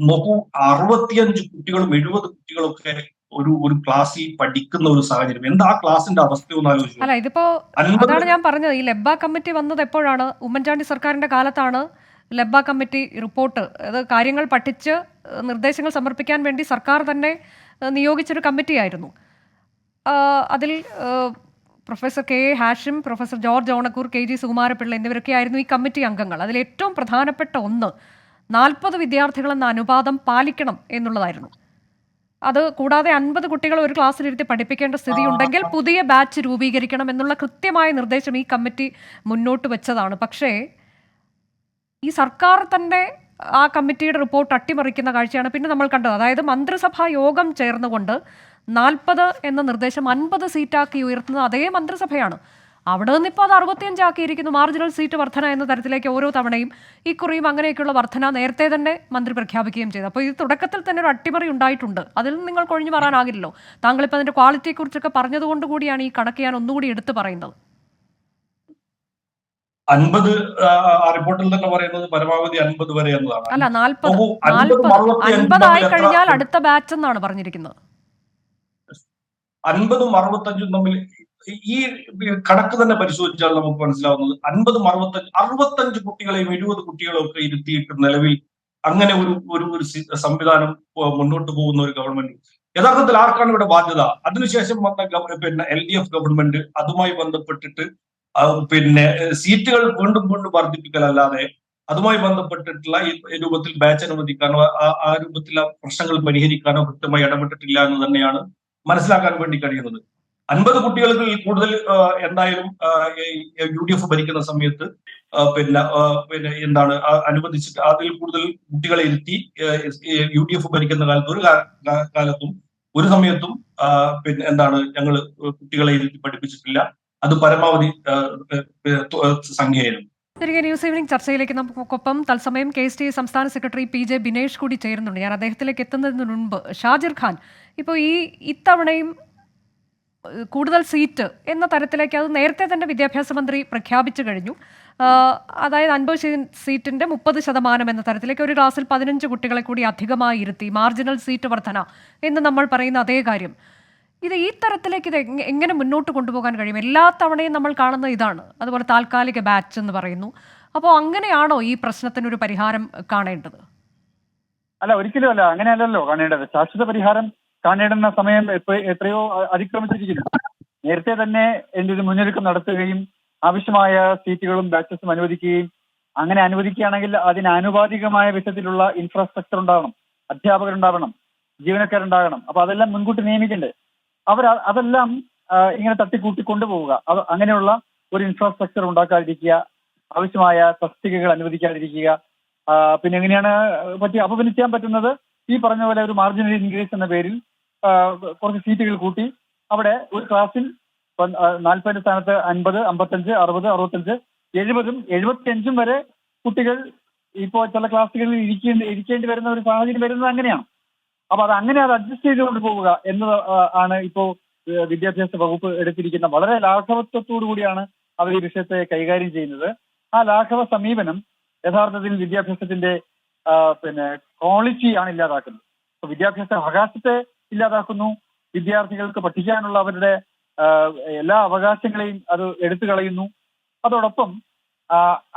നോക്കൂ, 65 കുട്ടികളും 70 കുട്ടികളൊക്കെ ഒരു ക്ലാസ്സിൽ പഠിക്കുന്ന ഒരു സാഹചര്യം. എന്താ ആ ക്ലാസിന്റെ അവസ്ഥയൊന്നും ആലോചിച്ചു. അല്ല, ഇതിപ്പോ അതാണ് ഞാൻ പറഞ്ഞത്. ഈ ലെബ കമ്മിറ്റി വന്നത് എപ്പോഴാണ്? ഉമ്മൻചാണ്ടി സർക്കാരിന്റെ കാലത്താണ് ലെബ കമ്മിറ്റി റിപ്പോർട്ട്, അത് കാര്യങ്ങൾ പഠിച്ച് നിർദ്ദേശങ്ങൾ സമർപ്പിക്കാൻ വേണ്ടി സർക്കാർ തന്നെ നിയോഗിച്ചൊരു കമ്മിറ്റിയായിരുന്നു. അതിൽ professor K. Hashim, professor George Onakkoor, KG Sukumara Pillai എന്നിവരൊക്കെയായിരുന്നു ഈ കമ്മിറ്റി അംഗങ്ങൾ. അതിൽ ഏറ്റവും പ്രധാനപ്പെട്ട ഒന്ന് 40 വിദ്യാർത്ഥികളെന്ന അനുപാതം പാലിക്കണം എന്നുള്ളതായിരുന്നു. അത് കൂടാതെ 50 കുട്ടികൾ ഒരു ക്ലാസ്സിലിരുത്തി പഠിപ്പിക്കേണ്ട സ്ഥിതി ഉണ്ടെങ്കിൽ പുതിയ ബാച്ച് രൂപീകരിക്കണം എന്നുള്ള കൃത്യമായ നിർദ്ദേശം ഈ കമ്മിറ്റി മുന്നോട്ട് വെച്ചതാണ്. പക്ഷേ ഈ സർക്കാർ തന്നെ ആ കമ്മിറ്റിയുടെ റിപ്പോർട്ട് അട്ടിമറിക്കുന്ന കാഴ്ചയാണ് പിന്നെ നമ്മൾ കണ്ടത്. അതായത് മന്ത്രിസഭാ യോഗം ചേർന്നുകൊണ്ട് 40 എന്ന നിർദ്ദേശം 50 സീറ്റാക്കി ഉയർത്തുന്നത് അതേ മന്ത്രിസഭയാണ്. അവിടെ നിന്നിപ്പോൾ അത് 65 ആക്കിയിരിക്കുന്നു. മാർജിനൽ സീറ്റ് വർധന എന്ന തരത്തിലേക്ക് ഓരോ തവണയും ഇക്കുറിയും അങ്ങനെയൊക്കെയുള്ള വർധന നേരത്തെ തന്നെ മന്ത്രി പ്രഖ്യാപിക്കുകയും ചെയ്തു. അപ്പോൾ ഇത് തുടക്കത്തിൽ തന്നെ ഒരു അട്ടിമറി ഉണ്ടായിട്ടുണ്ട്. അതിൽ നിന്ന് നിങ്ങൾക്ക് ഒഴിഞ്ഞു മാറാനാകില്ലല്ലോ. താങ്കളിപ്പോൾ അതിന്റെ ക്വാളിറ്റിയെക്കുറിച്ചൊക്കെ പറഞ്ഞതുകൊണ്ട് കൂടിയാണ് ഈ കണക്ക് ഞാൻ ഒന്നുകൂടി എടുത്തു പറയുന്നത്. 50 റിപ്പോർട്ടിൽ തന്നെ പറയുന്നത് പരമാവധി 50 വരെ എന്നതാണ്. അല്ല, 40 ആയി കഴിഞ്ഞാൽ അടുത്ത ബാച്ച് എന്നാണ് പറഞ്ഞിരിക്കുന്നത്. 50ഉം 65ഉം തമ്മിൽ ഈ കണക്ക് തന്നെ പരിശോധിച്ചാൽ നമുക്ക് മനസ്സിലാവുന്നത് 50ഉം 65 കുട്ടികളെയും 70 കുട്ടികളെയും ഒക്കെ ഇരുത്തിയിട്ട് നിലവിൽ അങ്ങനെ ഒരു സംവിധാനം മുന്നോട്ട് പോകുന്ന ഒരു ഗവൺമെന്റ് യഥാർത്ഥത്തിൽ ആർക്കാണ് ഇവിടെ ബാധ്യത? അതിനുശേഷം വന്ന പിന്നെ LDF ഗവൺമെന്റ് അതുമായി ബന്ധപ്പെട്ടിട്ട് പിന്നെ സീറ്റുകൾ വീണ്ടും വർദ്ധിപ്പിക്കലല്ലാതെ അതുമായി ബന്ധപ്പെട്ടിട്ടുള്ള ഈ രൂപത്തിൽ ബാച്ച് അനുവദിക്കാനോ ആ രൂപത്തിലുള്ള പ്രശ്നങ്ങൾ പരിഹരിക്കാനോ കൃത്യമായി ഇടപെട്ടിട്ടില്ല എന്ന് തന്നെയാണ് മനസ്സിലാക്കാൻ വേണ്ടി കഴിയുന്നത്. 50 കുട്ടികൾക്ക് കൂടുതൽ എന്തായാലും UDF ഭരിക്കുന്ന സമയത്ത് പിന്നെ എന്താണ് അനുവദിച്ചിട്ട് അതിൽ കൂടുതൽ കുട്ടികളെ ഇരുത്തി UDF ഭരിക്കുന്ന കാലത്ത് ഒരു കാലത്തും ഒരു സമയത്തും പിന്നെ എന്താണ് ഞങ്ങൾ കുട്ടികളെ ഇരുത്തി പഠിപ്പിച്ചിട്ടില്ല. അത് പരമാവധി സംഖ്യയായിരുന്നു. തിരികെ ന്യൂസ് ഈവനിംഗ് ചർച്ചയിലേക്ക് നമുക്കൊപ്പം തത്സമയം KST സംസ്ഥാന സെക്രട്ടറി PJ ബിനേഷ് കൂടി ചേരുന്നുണ്ട്. ഞാൻ അദ്ദേഹത്തിലേക്ക് എത്തുന്നതിന് മുൻപ് ഷാജിർ ഖാൻ, ഇപ്പോൾ ഇത്തവണയും കൂടുതൽ സീറ്റ് എന്ന തരത്തിലേക്ക് അത് നേരത്തെ തന്നെ വിദ്യാഭ്യാസ മന്ത്രി പ്രഖ്യാപിച്ചു കഴിഞ്ഞു. അതായത് 50 സീറ്റിന്റെ 30% എന്ന തരത്തിലേക്ക് ഒരു ക്ലാസ്സിൽ 15 കുട്ടികളെ കൂടി അധികമായി ഇരുത്തി മാർജിനൽ സീറ്റ് വർധന എന്ന് നമ്മൾ പറയുന്ന അതേ കാര്യം. ഇത് ഈ തരത്തിലേക്ക് ഇത് എങ്ങനെ മുന്നോട്ട് കൊണ്ടുപോകാൻ കഴിയും? എല്ലാ തവണയും നമ്മൾ കാണുന്ന ഇതാണ്, അതുപോലെ താൽക്കാലിക ബാച്ച് എന്ന് പറയുന്നു. അപ്പോൾ അങ്ങനെയാണോ ഈ പ്രശ്നത്തിനൊരു പരിഹാരം കാണേണ്ടത്? അല്ല, ഒരിക്കലും അല്ല, അങ്ങനെയല്ലല്ലോ കാണേണ്ടത്. ശാശ്വത പരിഹാരം കാണേണ്ടുന്ന സമയം എത്രയോ അതിക്രമിച്ചിരിക്കുന്നു. നേരത്തെ തന്നെ ഒരു മുന്നൊരുക്കം നടത്തുകയും ആവശ്യമായ സീറ്റുകളും ബാച്ചസും അനുവദിക്കുകയും, അങ്ങനെ അനുവദിക്കുകയാണെങ്കിൽ അതിന് ആനുപാതികമായ വിധത്തിലുള്ള ഇൻഫ്രാസ്ട്രക്ചർ ഉണ്ടാവണം, അധ്യാപകരുണ്ടാവണം, ജീവനക്കാരുണ്ടാകണം. അപ്പൊ അതെല്ലാം മുൻകൂട്ടി നിയമിക്കണ്ടേ? അതെല്ലാം ഇങ്ങനെ തട്ടിക്കൂട്ടി കൊണ്ടുപോവുക, അങ്ങനെയുള്ള ഒരു ഇൻഫ്രാസ്ട്രക്ചർ ഉണ്ടാക്കാതിരിക്കുക, ആവശ്യമായ തസ്തികകൾ അനുവദിക്കാതിരിക്കുക. പിന്നെ എങ്ങനെയാണ് അപഗണിക്കാൻ പറ്റുന്നത്? ഈ പറഞ്ഞ പോലെ ഒരു മാർജിനൽ ഇൻക്രീസ് എന്ന പേരിൽ കുറച്ച് സീറ്റുകൾ കൂട്ടി അവിടെ ഒരു ക്ലാസ്സിൽ 40 സ്ഥാനത്ത് 50, 55, 60, 65, 70, 75 വരെ കുട്ടികൾ ഇപ്പോൾ ചില ക്ലാസ്സുകളിൽ ഇരിക്കേണ്ടി വരുന്ന ഒരു സാഹചര്യം വരുന്നത് അങ്ങനെയാണ്. അപ്പൊ അത് അഡ്ജസ്റ്റ് ചെയ്തുകൊണ്ട് പോവുക എന്നത് ആണ് ഇപ്പോൾ വിദ്യാഭ്യാസ വകുപ്പ് എടുത്തിരിക്കുന്ന വളരെ ലാഘവത്വത്തോടു കൂടിയാണ് അവർ ഈ വിഷയത്തെ കൈകാര്യം ചെയ്യുന്നത്. ആ ലാഘവ സമീപനം യഥാർത്ഥത്തിൽ വിദ്യാഭ്യാസത്തിന്റെ ക്വാളിറ്റി ആണ് ഇല്ലാതാക്കുന്നത്. അപ്പൊ വിദ്യാഭ്യാസ അവകാശത്തെ ഇല്ലാതാക്കുന്നു. വിദ്യാർത്ഥികൾക്ക് പഠിക്കാനുള്ള അവരുടെ എല്ലാ അവകാശങ്ങളെയും അത് എടുത്തു കളയുന്നു. അതോടൊപ്പം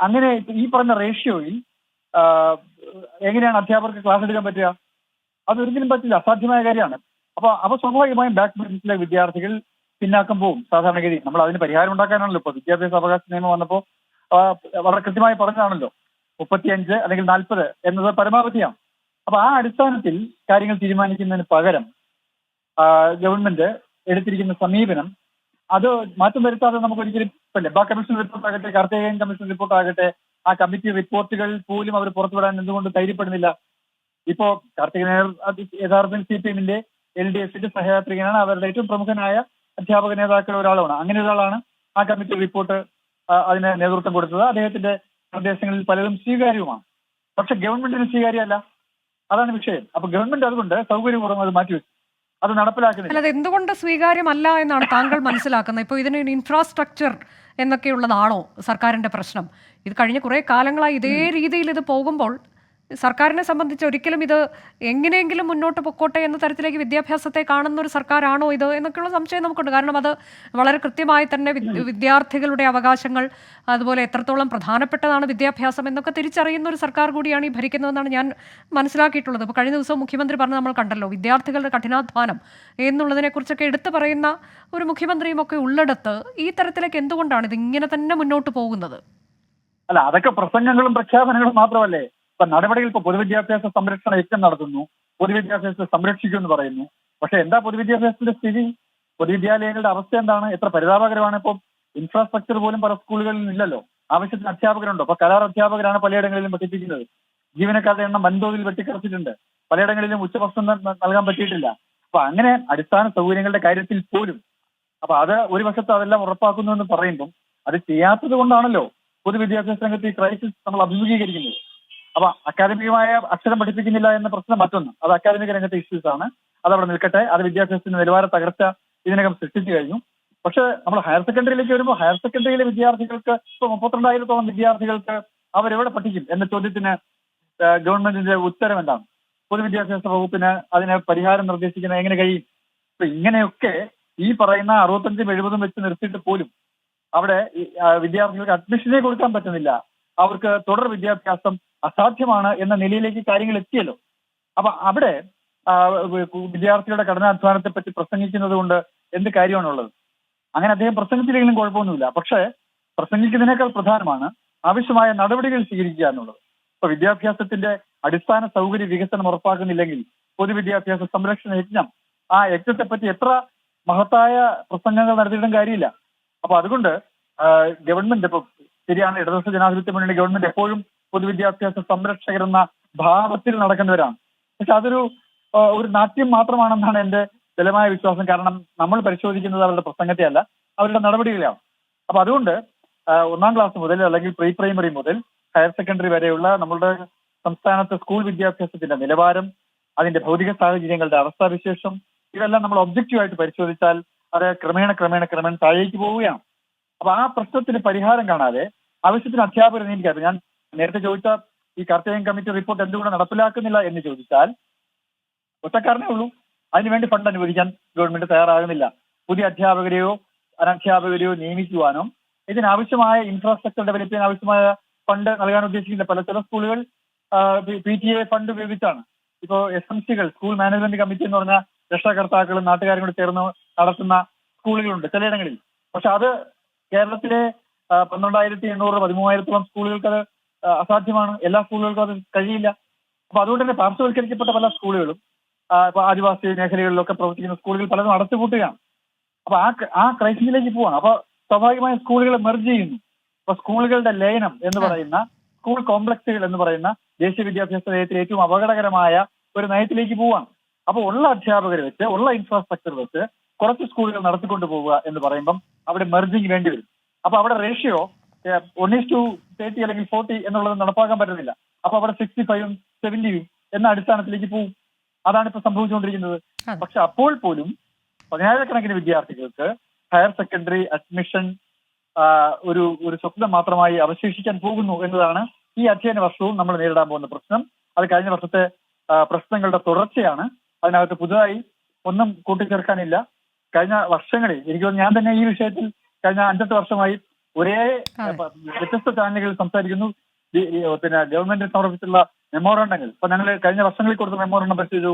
അങ്ങനെ ഈ പറഞ്ഞ റേഷ്യോയിൽ എങ്ങനെയാണ് അധ്യാപകർക്ക് ക്ലാസ് എടുക്കാൻ പറ്റുക? അതൊരിക്കലും പറ്റില്ല, അസാധ്യമായ കാര്യമാണ്. അപ്പൊ സ്വാഭാവികമായും ബാക്ക് ബെഞ്ചിലെ വിദ്യാർത്ഥികൾ പിന്നാക്കം പോകും. സാധാരണഗതി നമ്മൾ അതിന് പരിഹാരം ഉണ്ടാക്കാനാണല്ലോ ഇപ്പോൾ വിദ്യാഭ്യാസ അവകാശ നിയമം വന്നപ്പോൾ വളരെ കൃത്യമായി പറഞ്ഞതാണല്ലോ 35 അല്ലെങ്കിൽ 40 എന്നത് പരമാവധിയാണ്. അപ്പൊ ആ അടിസ്ഥാനത്തിൽ കാര്യങ്ങൾ തീരുമാനിക്കുന്നതിന് പകരം ഗവൺമെന്റ് എടുത്തിരിക്കുന്ന സമീപനം അത് മാറ്റം വരുത്താതെ നമുക്ക് ഒരിക്കലും ലബ കമ്മീഷൻ റിപ്പോർട്ട് ആകട്ടെ, കാർത്തികേയൻ കമ്മീഷൻ റിപ്പോർട്ട് ആകട്ടെ, ആ കമ്മിറ്റി റിപ്പോർട്ടുകൾ പോലും അവർ പുറത്തുവിടാൻ എന്തുകൊണ്ട് ധൈര്യപ്പെടുന്നില്ല? ഇപ്പോ കാർത്തികേയൻ യഥാർത്ഥത്തിൽ CPM-ന്റെ LDF-ന്റെ സഹയാത്രികനാണ്. അവരുടെ ഏറ്റവും പ്രമുഖനായ അധ്യാപക നേതാക്കൾ ഒരാളാണ്. അങ്ങനെ ഒരാളാണ് ആ കമ്മിറ്റി റിപ്പോർട്ട് അതിന് നേതൃത്വം കൊടുത്തത്. അദ്ദേഹത്തിന്റെ നിർദ്ദേശങ്ങളിൽ പലതും സ്വീകാര്യവുമാണ്. പക്ഷെ ഗവൺമെന്റിന് സ്വീകാര്യമല്ല, അതാണ് വിഷയം. അപ്പൊ ഗവൺമെന്റ് അതുകൊണ്ട് സൗകര്യപൂർവ്വം അത് മാറ്റിവെച്ചു, അത് നടപ്പിലാക്കുന്നില്ല. അത് എന്തുകൊണ്ട് സ്വീകാര്യമല്ല എന്നാണ് താങ്കൾ മനസ്സിലാക്കുന്നത്? ഇപ്പോൾ ഇതിന് ഇൻഫ്രാസ്ട്രക്ചർ എന്നൊക്കെയുള്ളതാണോ സർക്കാരിന്റെ പ്രശ്നം? ഇത് കഴിഞ്ഞ കുറേ കാലങ്ങളായി ഇതേ രീതിയിൽ ഇത് പോകുമ്പോൾ സർക്കാരിനെ സംബന്ധിച്ച് ഒരിക്കലും ഇത് എങ്ങനെയെങ്കിലും മുന്നോട്ട് പൊക്കോട്ടെ എന്ന തരത്തിലേക്ക് വിദ്യാഭ്യാസത്തെ കാണുന്ന ഒരു സർക്കാരാണോ ഇത് എന്നൊക്കെയുള്ള സംശയം നമുക്കുണ്ട്. കാരണം അത് വളരെ കൃത്യമായി തന്നെ വിദ്യാർത്ഥികളുടെ അവകാശങ്ങൾ, അതുപോലെ എത്രത്തോളം പ്രധാനപ്പെട്ടതാണ് വിദ്യാഭ്യാസം എന്നൊക്കെ തിരിച്ചറിയുന്ന ഒരു സർക്കാർ കൂടിയാണ് ഈ ഭരിക്കുന്നതെന്നാണ് ഞാൻ മനസ്സിലാക്കിയിട്ടുള്ളത്. ഇപ്പോൾ കഴിഞ്ഞ ദിവസം മുഖ്യമന്ത്രി പറഞ്ഞ് നമ്മൾ കണ്ടല്ലോ, വിദ്യാർത്ഥികളുടെ കഠിനാധ്വാനം എന്നുള്ളതിനെക്കുറിച്ചൊക്കെ എടുത്തു പറയുന്ന ഒരു മുഖ്യമന്ത്രിയും ഒക്കെ ഉള്ളിടത്ത് ഈ തരത്തിലേക്ക് എന്തുകൊണ്ടാണ് ഇത് ഇങ്ങനെ തന്നെ മുന്നോട്ട് പോകുന്നത്? അല്ല, അതൊക്കെ പ്രസംഗങ്ങളും പ്രഖ്യാപനങ്ങളും മാത്രമല്ലേ. ഇപ്പൊ നടപടികൾ, ഇപ്പൊ പൊതുവിദ്യാഭ്യാസ സംരക്ഷണ യജ്ഞം നടത്തുന്നു, പൊതുവിദ്യാഭ്യാസത്തെ സംരക്ഷിക്കുമെന്ന് പറയുന്നു. പക്ഷെ എന്താ പൊതുവിദ്യാഭ്യാസത്തിന്റെ സ്ഥിതി? പൊതുവിദ്യാലയങ്ങളുടെ അവസ്ഥ എന്താണ്? എത്ര പരിതാപകരമാണ്. ഇപ്പം ഇൻഫ്രാസ്ട്രക്ചർ പോലും പല സ്കൂളുകളിലും ഇല്ലല്ലോ. ആവശ്യത്തിന് അധ്യാപകരുണ്ടോ? ഇപ്പൊ കരാർ അധ്യാപകരാണ് പലയിടങ്ങളിലും പഠിപ്പിക്കുന്നത്. ജീവനക്കാരുടെ എണ്ണം വൻതോതിൽ വെട്ടിക്കുറച്ചിട്ടുണ്ട്. പലയിടങ്ങളിലും ഉച്ചഭക്ഷണം നൽകാൻ പറ്റിയിട്ടില്ല. അപ്പൊ അങ്ങനെ അടിസ്ഥാന സൗകര്യങ്ങളുടെ കാര്യത്തിൽ പോലും അപ്പൊ അത് ഒരു വശത്ത് അതെല്ലാം ഉറപ്പാക്കുന്നു എന്ന് പറയുമ്പം അത് ചെയ്യാത്തത് കൊണ്ടാണല്ലോ പൊതുവിദ്യാഭ്യാസ രംഗത്ത് ഈ ക്രൈസിസ് നമ്മൾ അഭിമുഖീകരിക്കുന്നത്. അപ്പൊ അക്കാദമികമായ അക്ഷരം പഠിപ്പിക്കുന്നില്ല എന്ന പ്രശ്നം മറ്റൊന്ന്, അത് അക്കാദമിക രംഗത്തെ ഇഷ്യൂസ് ആണ്. അതവിടെ നിൽക്കട്ടെ. അത് വിദ്യാഭ്യാസത്തിന്റെ നിലവാര തകർച്ച ഇതിനകം സൃഷ്ടിച്ചു കഴിഞ്ഞു. പക്ഷെ നമ്മൾ ഹയർ സെക്കൻഡറിയിലേക്ക് വരുമ്പോൾ ഹയർ സെക്കൻഡറിയിലെ വിദ്യാർത്ഥികൾക്ക് ഇപ്പൊ 32,000-ഓളം വിദ്യാർത്ഥികൾക്ക് അവരെവിടെ പഠിക്കും എന്ന ചോദ്യത്തിന് ഗവൺമെന്റിന്റെ ഉത്തരം എന്താണ്? പൊതുവിദ്യാഭ്യാസ വകുപ്പിന് അതിന് പരിഹാരം നിർദ്ദേശിക്കുന്നത് എങ്ങനെ കഴിയും? അപ്പൊ ഇങ്ങനെയൊക്കെ ഈ പറയുന്ന 65, 70 വെച്ച് നിർത്തിയിട്ട് പോലും അവിടെ വിദ്യാർത്ഥികൾക്ക് അഡ്മിഷനെ കൊടുക്കാൻ പറ്റുന്നില്ല. അവർക്ക് തുടർ വിദ്യാഭ്യാസം അസാധ്യമാണ് എന്ന നിലയിലേക്ക് കാര്യങ്ങൾ എത്തിയല്ലോ. അപ്പൊ അവിടെ വിദ്യാർത്ഥികളുടെ കഠിനാധ്വാനത്തെ പറ്റി പ്രസംഗിക്കുന്നത് കൊണ്ട് എന്ത് കാര്യമാണുള്ളത്? അങ്ങനെ അദ്ദേഹം പ്രസംഗിച്ചില്ലെങ്കിലും കുഴപ്പമൊന്നുമില്ല. പക്ഷേ പ്രസംഗിക്കുന്നതിനേക്കാൾ പ്രധാനമാണ് ആവശ്യമായ നടപടികൾ സ്വീകരിക്കുക എന്നുള്ളത്. ഇപ്പൊ വിദ്യാഭ്യാസത്തിന്റെ അടിസ്ഥാന സൗകര്യ വികസനം ഉറപ്പാക്കുന്നില്ലെങ്കിൽ പൊതുവിദ്യാഭ്യാസ സംരക്ഷണ യജ്ഞം, ആ യജ്ഞത്തെ പറ്റി എത്ര മഹത്തായ പ്രസംഗങ്ങൾ നടത്തിയിട്ടും കാര്യമില്ല. അപ്പൊ അതുകൊണ്ട് ഗവൺമെന്റ് ഇപ്പൊ ശരിയാണ്, ഇടതുപക്ഷ ജനാധിപത്യ മുന്നണി ഗവൺമെന്റ് എപ്പോഴും പൊതുവിദ്യാഭ്യാസ സംരക്ഷകരെന്ന ഭാവത്തിൽ നടക്കുന്നവരാണ്. പക്ഷെ അതൊരു നാട്യം മാത്രമാണെന്നാണ് എന്റെ ബലമായ വിശ്വാസം. കാരണം നമ്മൾ പരിശോധിക്കുന്നത് അവരുടെ പ്രസംഗത്തെ അല്ല, അവരുടെ നടപടികളാണ്. അപ്പൊ അതുകൊണ്ട് 1ാം ക്ലാസ് മുതൽ അല്ലെങ്കിൽ പ്രീ പ്രൈമറി മുതൽ ഹയർ സെക്കൻഡറി വരെയുള്ള നമ്മളുടെ സംസ്ഥാനത്തെ സ്കൂൾ വിദ്യാഭ്യാസത്തിന്റെ നിലവാരം, അതിന്റെ ഭൗതിക സാഹചര്യങ്ങളുടെ അവസ്ഥാവിശേഷം, ഇതെല്ലാം നമ്മൾ ഒബ്ജക്റ്റീവായിട്ട് പരിശോധിച്ചാൽ അത് ക്രമേണ താഴേക്ക് പോവുകയാണ്. അപ്പൊ ആ പ്രശ്നത്തിന് പരിഹാരം കാണാതെ ആവശ്യത്തിന് അധ്യാപകരെ നിയമിക്കാതെ, ഞാൻ നേരത്തെ ചോദിച്ച ഈ കാർത്തികേയൻ കമ്മിറ്റി റിപ്പോർട്ട് എന്തുകൊണ്ട് നടപ്പിലാക്കുന്നില്ല എന്ന് ചോദിച്ചാൽ ഒറ്റക്കാരനേ ഉള്ളൂ. അതിനുവേണ്ടി ഫണ്ട് അനുവദിക്കാൻ ഗവൺമെന്റ് തയ്യാറാകുന്നില്ല. പുതിയ അധ്യാപകരെയോ അനധ്യാപകരെയോ നിയമിക്കുവാനോ ഇതിനാവശ്യമായ ഇൻഫ്രാസ്ട്രക്ചർ ഡെവലപ്പ് ചെയ്യാൻ ആവശ്യമായ ഫണ്ട് നൽകാൻ ഉദ്ദേശിക്കുന്നില്ല. ചില സ്കൂളുകൾ PTA ഫണ്ട് ഉപയോഗിച്ചാണ്. ഇപ്പോൾ SMCകൾ, സ്കൂൾ മാനേജ്മെന്റ് കമ്മിറ്റി എന്ന് പറഞ്ഞ രക്ഷാകർത്താക്കളും നാട്ടുകാരും കൂടി ചേർന്ന് നടത്തുന്ന സ്കൂളുകളുണ്ട് ചിലയിടങ്ങളിൽ. പക്ഷെ അത് കേരളത്തിലെ 12,800 13,000-ഓളം സ്കൂളുകൾക്ക് അത് അസാധ്യമാണ്. എല്ലാ സ്കൂളുകൾക്കും അത് കഴിയില്ല. അപ്പൊ അതുകൊണ്ട് തന്നെ പാർശ്വവൽക്കരിക്കപ്പെട്ട പല സ്കൂളുകളും ഇപ്പൊ ആദിവാസി മേഖലകളിലൊക്കെ പ്രവർത്തിക്കുന്ന സ്കൂളുകൾ പലതും അടച്ചുപൂട്ടുകയാണ്. അപ്പൊ ആ ക്രൈസിസിലേക്ക് പോവാണ്. അപ്പൊ സ്വാഭാവികമായും സ്കൂളുകൾ മെർജ് ചെയ്യുന്നു. അപ്പൊ സ്കൂളുകളുടെ ലയനം എന്ന് പറയുന്ന, സ്കൂൾ കോംപ്ലക്സുകൾ എന്ന് പറയുന്ന ദേശീയ വിദ്യാഭ്യാസ നയത്തിൽ ഏറ്റവും അപകടകരമായ ഒരു നയത്തിലേക്ക് പോവാണ്. അപ്പൊ ഉള്ള അധ്യാപകർ വെച്ച്, ഉള്ള ഇൻഫ്രാസ്ട്രക്ചർ വെച്ച് കുറച്ച് സ്കൂളുകൾ നടത്തിക്കൊണ്ടു പോവുക എന്ന് പറയുമ്പം അവിടെ മെർജിങ് വേണ്ടി വരും. അപ്പൊ അവിടെ റേഷ്യോ 1:30 അല്ലെങ്കിൽ 40 എന്നുള്ളത് നടപ്പാക്കാൻ പറ്റുന്നില്ല. അപ്പൊ അവിടെ 65-ഉം 70-ഉം എന്ന അടിസ്ഥാനത്തിലേക്ക് പോകും. അതാണ് ഇപ്പൊ സംഭവിച്ചുകൊണ്ടിരിക്കുന്നത്. പക്ഷെ അപ്പോൾ പോലും 10,000-കണക്കിന് വിദ്യാർത്ഥികൾക്ക് ഹയർ സെക്കൻഡറി അഡ്മിഷൻ ഒരു സ്വപ്നം മാത്രമായി അവശേഷിക്കാൻ പോകുന്നു എന്നതാണ് ഈ അധ്യയന വർഷവും നമ്മൾ നേരിടാൻ പോകുന്ന പ്രശ്നം. അത് കഴിഞ്ഞ വർഷത്തെ പ്രശ്നങ്ങളുടെ തുടർച്ചയാണ്. അതിനകത്ത് പുതുതായി ഒന്നും കൂട്ടിച്ചേർക്കാനില്ല. കഴിഞ്ഞ വർഷങ്ങളിൽ എനിക്ക് തോന്നുന്നു, ഞാൻ തന്നെ ഈ വിഷയത്തിൽ കഴിഞ്ഞ 5-8 വർഷമായി ഒരേ വ്യത്യസ്ത ചാനലുകളിൽ സംസാരിക്കുന്നു. പിന്നെ ഗവൺമെന്റിന് സമർപ്പിച്ചുള്ള മെമ്മോറാണ്ടങ്ങൾ, ഇപ്പൊ ഞങ്ങൾ കഴിഞ്ഞ വർഷങ്ങളിൽ കൊടുത്ത മെമ്മോറാണ്ടം പരിശോധിച്ചു.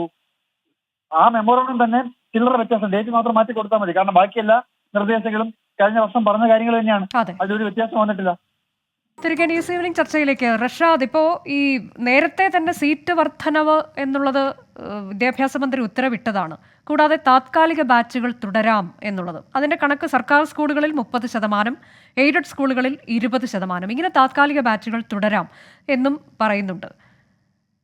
ആ മെമ്മോറാണ്ടം തന്നെ ചില്ലറ വ്യത്യാസം, ഡേറ്റ് മാത്രം മാറ്റി കൊടുത്താൽ മതി. കാരണം ബാക്കി എല്ലാ നിർദ്ദേശങ്ങളും കഴിഞ്ഞ വർഷം പറഞ്ഞ കാര്യങ്ങൾ തന്നെയാണ്. അതിലൊരു വ്യത്യാസം വന്നിട്ടില്ല. തിരികെ ന്യൂസ് ഈവനിംഗ് ചർച്ചയിലേക്ക്. റഷാദ്, ഇപ്പോൾ ഈ നേരത്തെ തന്നെ സീറ്റ് വർധനവ് എന്നുള്ളത് വിദ്യാഭ്യാസ മന്ത്രി ഉത്തരവിട്ടതാണ്. കൂടാതെ താത്കാലിക ബാച്ചുകൾ തുടരാം എന്നുള്ളത്, അതിന്റെ കണക്ക് സർക്കാർ സ്കൂളുകളിൽ 30%, എയ്ഡഡ് സ്കൂളുകളിൽ 20%, ഇങ്ങനെ താത്കാലിക ബാച്ചുകൾ തുടരാം എന്നും പറയുന്നുണ്ട്.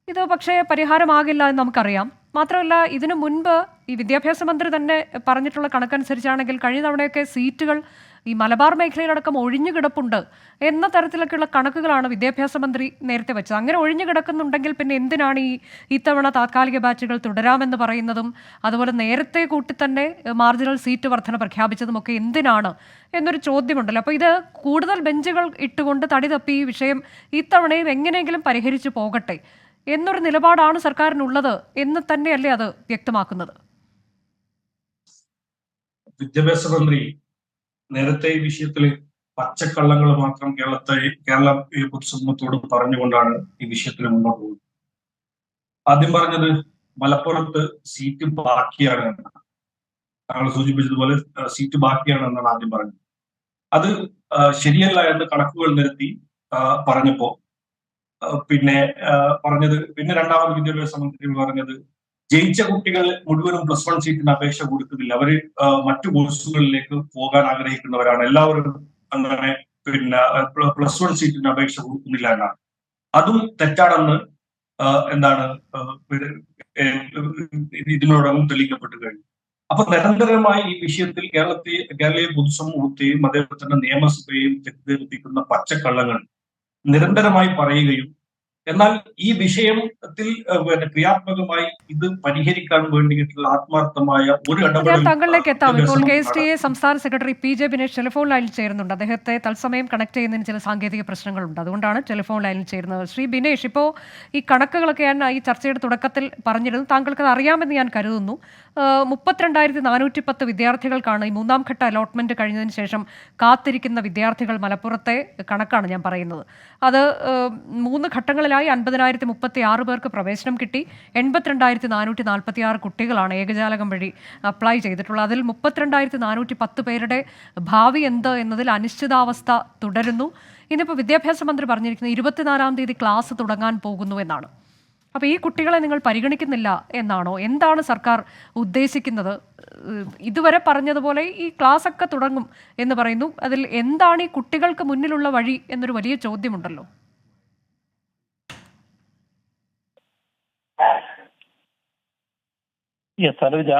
ഇത് പക്ഷേ പരിഹാരമാകില്ല എന്ന് നമുക്കറിയാം. മാത്രമല്ല, ഇതിനു മുൻപ് ഈ വിദ്യാഭ്യാസ മന്ത്രി തന്നെ പറഞ്ഞിട്ടുള്ള കണക്കനുസരിച്ചാണെങ്കിൽ കഴിഞ്ഞ തവണയൊക്കെ സീറ്റുകൾ ഈ മലബാർ മേഖലയിലടക്കം ഒഴിഞ്ഞു കിടപ്പുണ്ട് എന്ന തരത്തിലൊക്കെയുള്ള കണക്കുകളാണ് വിദ്യാഭ്യാസ മന്ത്രി നേരത്തെ വെച്ചത്. അങ്ങനെ ഒഴിഞ്ഞു കിടക്കുന്നുണ്ടെങ്കിൽ പിന്നെ എന്തിനാണ് ഇത്തവണ താത്കാലിക ബാച്ചുകൾ തുടരാമെന്ന് പറയുന്നതും അതുപോലെ നേരത്തെ കൂട്ടി തന്നെ മാർജിനൽ സീറ്റ് വർധന പ്രഖ്യാപിച്ചതുമൊക്കെ എന്തിനാണ് എന്നൊരു ചോദ്യമുണ്ടല്ലോ. അപ്പോൾ ഇത് കൂടുതൽ ബെഞ്ചുകൾ ഇട്ടുകൊണ്ട് തടി തപ്പി ഈ വിഷയം ഇത്തവണയും എങ്ങനെയെങ്കിലും പരിഹരിച്ചു പോകട്ടെ എന്നൊരു നിലപാടാണ് സർക്കാരിനുള്ളത് എന്ന് തന്നെയല്ലേ അത് വ്യക്തമാക്കുന്നത്? വിദ്യാഭ്യാസ മന്ത്രി നേരത്തെ ഈ വിഷയത്തിൽ പച്ചക്കള്ളങ്ങൾ മാത്രം കേരള പൊതുസമൂഹത്തോട് പറഞ്ഞുകൊണ്ടാണ് ഈ വിഷയത്തിൽ മുന്നോട്ട് പോകുന്നത്. ആദ്യം പറഞ്ഞത് മലപ്പുറത്ത് സീറ്റ് ബാക്കിയാണ് എന്നാണ്. താങ്കൾ സൂചിപ്പിച്ചതുപോലെ സീറ്റ് ബാക്കിയാണ് എന്നാണ് ആദ്യം പറഞ്ഞത്. അത് ശരിയല്ല എന്ന് കണക്കുകൾ നിരത്തി പറഞ്ഞപ്പോ പിന്നെ രണ്ടാമത് വിദ്യാഭ്യാസ മന്ത്രി പറഞ്ഞത് ജയിച്ച കുട്ടികൾ മുഴുവനും +1 സീറ്റിന് അപേക്ഷ കൊടുക്കുന്നില്ല, അവര് മറ്റു കോഴ്സുകളിലേക്ക് പോകാൻ ആഗ്രഹിക്കുന്നവരാണ്, എല്ലാവരും അങ്ങനെ +1 സീറ്റിന് അപേക്ഷ കൊടുക്കുന്നില്ല എന്നാണ്. അതും തെറ്റാണെന്ന് ഇതിനോടകം തെളിയിക്കപ്പെട്ടു കഴിഞ്ഞു. അപ്പൊ നിരന്തരമായി ഈ വിഷയത്തിൽ കേരളീയ പൊതുസമൂഹത്തെയും അതേപോലെ തന്നെ നിയമസഭയെയും തെറ്റിദ്ധരിപ്പിക്കുന്ന പച്ചക്കള്ളങ്ങൾ നിരന്തരമായി പറയുകയും, എന്നാൽ ഈ വിഷയത്തിൽ ക്രിയാത്മകമായി ഇത് പരിഹരിക്കാൻ വേണ്ടിയിട്ടുള്ള ആത്മാർത്ഥമായ ഒരു ഇടപെടൽ. താങ്കളിലേക്ക് എത്താം. ഇപ്പോൾ KSTA സംസ്ഥാന സെക്രട്ടറി PJ ബിനേഷ് ടെലിഫോൺ ലൈനിൽ ചേരുന്നുണ്ട്. അദ്ദേഹത്തെ തത്സമയം കണക്ട് ചെയ്യുന്നതിന് ചില സാങ്കേതിക പ്രശ്നങ്ങളുണ്ട്, അതുകൊണ്ടാണ് ടെലിഫോൺ ലൈനിൽ ചേരുന്നത്. ശ്രീ ബിനേഷ്, ഇപ്പോൾ ഈ കണക്കുകളൊക്കെ ഞാൻ ഈ ചർച്ചയുടെ തുടക്കത്തിൽ പറഞ്ഞിരുന്നു, താങ്കൾക്ക് അത് അറിയാമെന്ന് ഞാൻ കരുതുന്നു. 32,410 വിദ്യാർത്ഥികൾക്കാണ് ഈ 3ാം ഘട്ട അലോട്ട്മെന്റ് കഴിഞ്ഞതിന് ശേഷം കാത്തിരിക്കുന്ന വിദ്യാർത്ഥികൾ. മലപ്പുറത്തെ കണക്കാണ് ഞാൻ പറയുന്നത്. അത് 3 ഘട്ടങ്ങളിലായി 50,036 പേർക്ക് പ്രവേശനം കിട്ടി. 82,446 കുട്ടികളാണ് ഏകജാലകം വഴി അപ്ലൈ ചെയ്തിട്ടുള്ളത്. അതിൽ 32,410 പേരുടെ ഭാവി എന്ത് എന്നതിൽ അനിശ്ചിതാവസ്ഥ തുടരുന്നു. ഇന്നിപ്പോൾ വിദ്യാഭ്യാസ മന്ത്രി പറഞ്ഞിരിക്കുന്നത് 24-ാം തീയതി ക്ലാസ് തുടങ്ങാൻ പോകുന്നു എന്നാണ്. അപ്പോൾ ഈ കുട്ടികളെ നിങ്ങൾ പരിഗണിക്കുന്നില്ല എന്നാണോ? എന്താണ് സർക്കാർ ഉദ്ദേശിക്കുന്നത്? ഇതുവരെ പറഞ്ഞതുപോലെ ഈ ക്ലാസ് ഒക്കെ തുടങ്ങും എന്ന് പറയുന്നു. അതിൽ എന്താണ് ഈ കുട്ടികൾക്ക് മുന്നിലുള്ള വഴി എന്നൊരു വലിയ ചോദ്യമുണ്ടല്ലോ. അനുജ,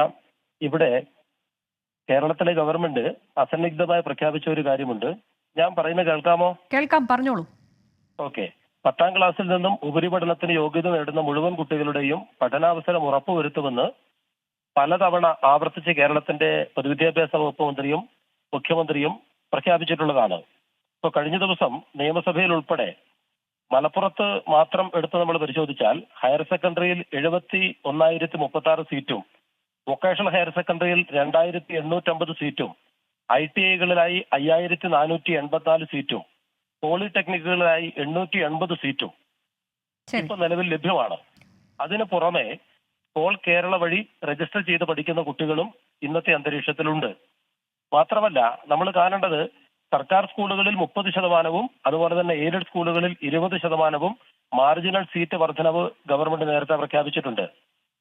ഇവിടെ കേരളത്തിലെ ഗവൺമെന്റ് അസന്നിഗ്ധമായി പ്രഖ്യാപിച്ച ഒരു കാര്യമുണ്ട്. ഞാൻ പറയുന്നത് കേൾക്കാമോ? കേൾക്കാം, പറഞ്ഞോളൂ. ഓക്കെ. 10ാം ക്ലാസ്സിൽ നിന്നും ഉപരിപഠനത്തിന് യോഗ്യത നേടുന്ന മുഴുവൻ കുട്ടികളുടെയും പഠനാവസരം ഉറപ്പുവരുത്തുമെന്ന് പലതവണ ആവർത്തിച്ച് കേരളത്തിന്റെ പൊതുവിദ്യാഭ്യാസ വകുപ്പ് മന്ത്രിയും മുഖ്യമന്ത്രിയും പ്രഖ്യാപിച്ചിട്ടുള്ളതാണ്. ഇപ്പൊ കഴിഞ്ഞ ദിവസം നിയമസഭയിൽ ഉൾപ്പെടെ മലപ്പുറത്ത് മാത്രം എടുത്ത് നമ്മൾ പരിശോധിച്ചാൽ ഹയർ സെക്കൻഡറിയിൽ 71,036 സീറ്റും വൊക്കേഷണൽ ഹയർ സെക്കൻഡറിയിൽ 2850 സീറ്റും ITIകളിലായി 5484 സീറ്റും പോളിടെക്നിക്കുകളിലായി 880 സീറ്റും ഇപ്പൊ നിലവിൽ ലഭ്യമാണ്. അതിനു പുറമെ ഓൾ കേരള വഴി രജിസ്റ്റർ ചെയ്ത് പഠിക്കുന്ന കുട്ടികളും ഇന്നത്തെ അന്തരീക്ഷത്തിലുണ്ട്. മാത്രമല്ല നമ്മൾ കാണേണ്ടത് സർക്കാർ സ്കൂളുകളിൽ 30%, അതുപോലെ തന്നെ എയ്ഡഡ് സ്കൂളുകളിൽ 20% മാർജിനൽ സീറ്റ് വർധനവ് ഗവൺമെന്റ് നേരത്തെ പ്രഖ്യാപിച്ചിട്ടുണ്ട്.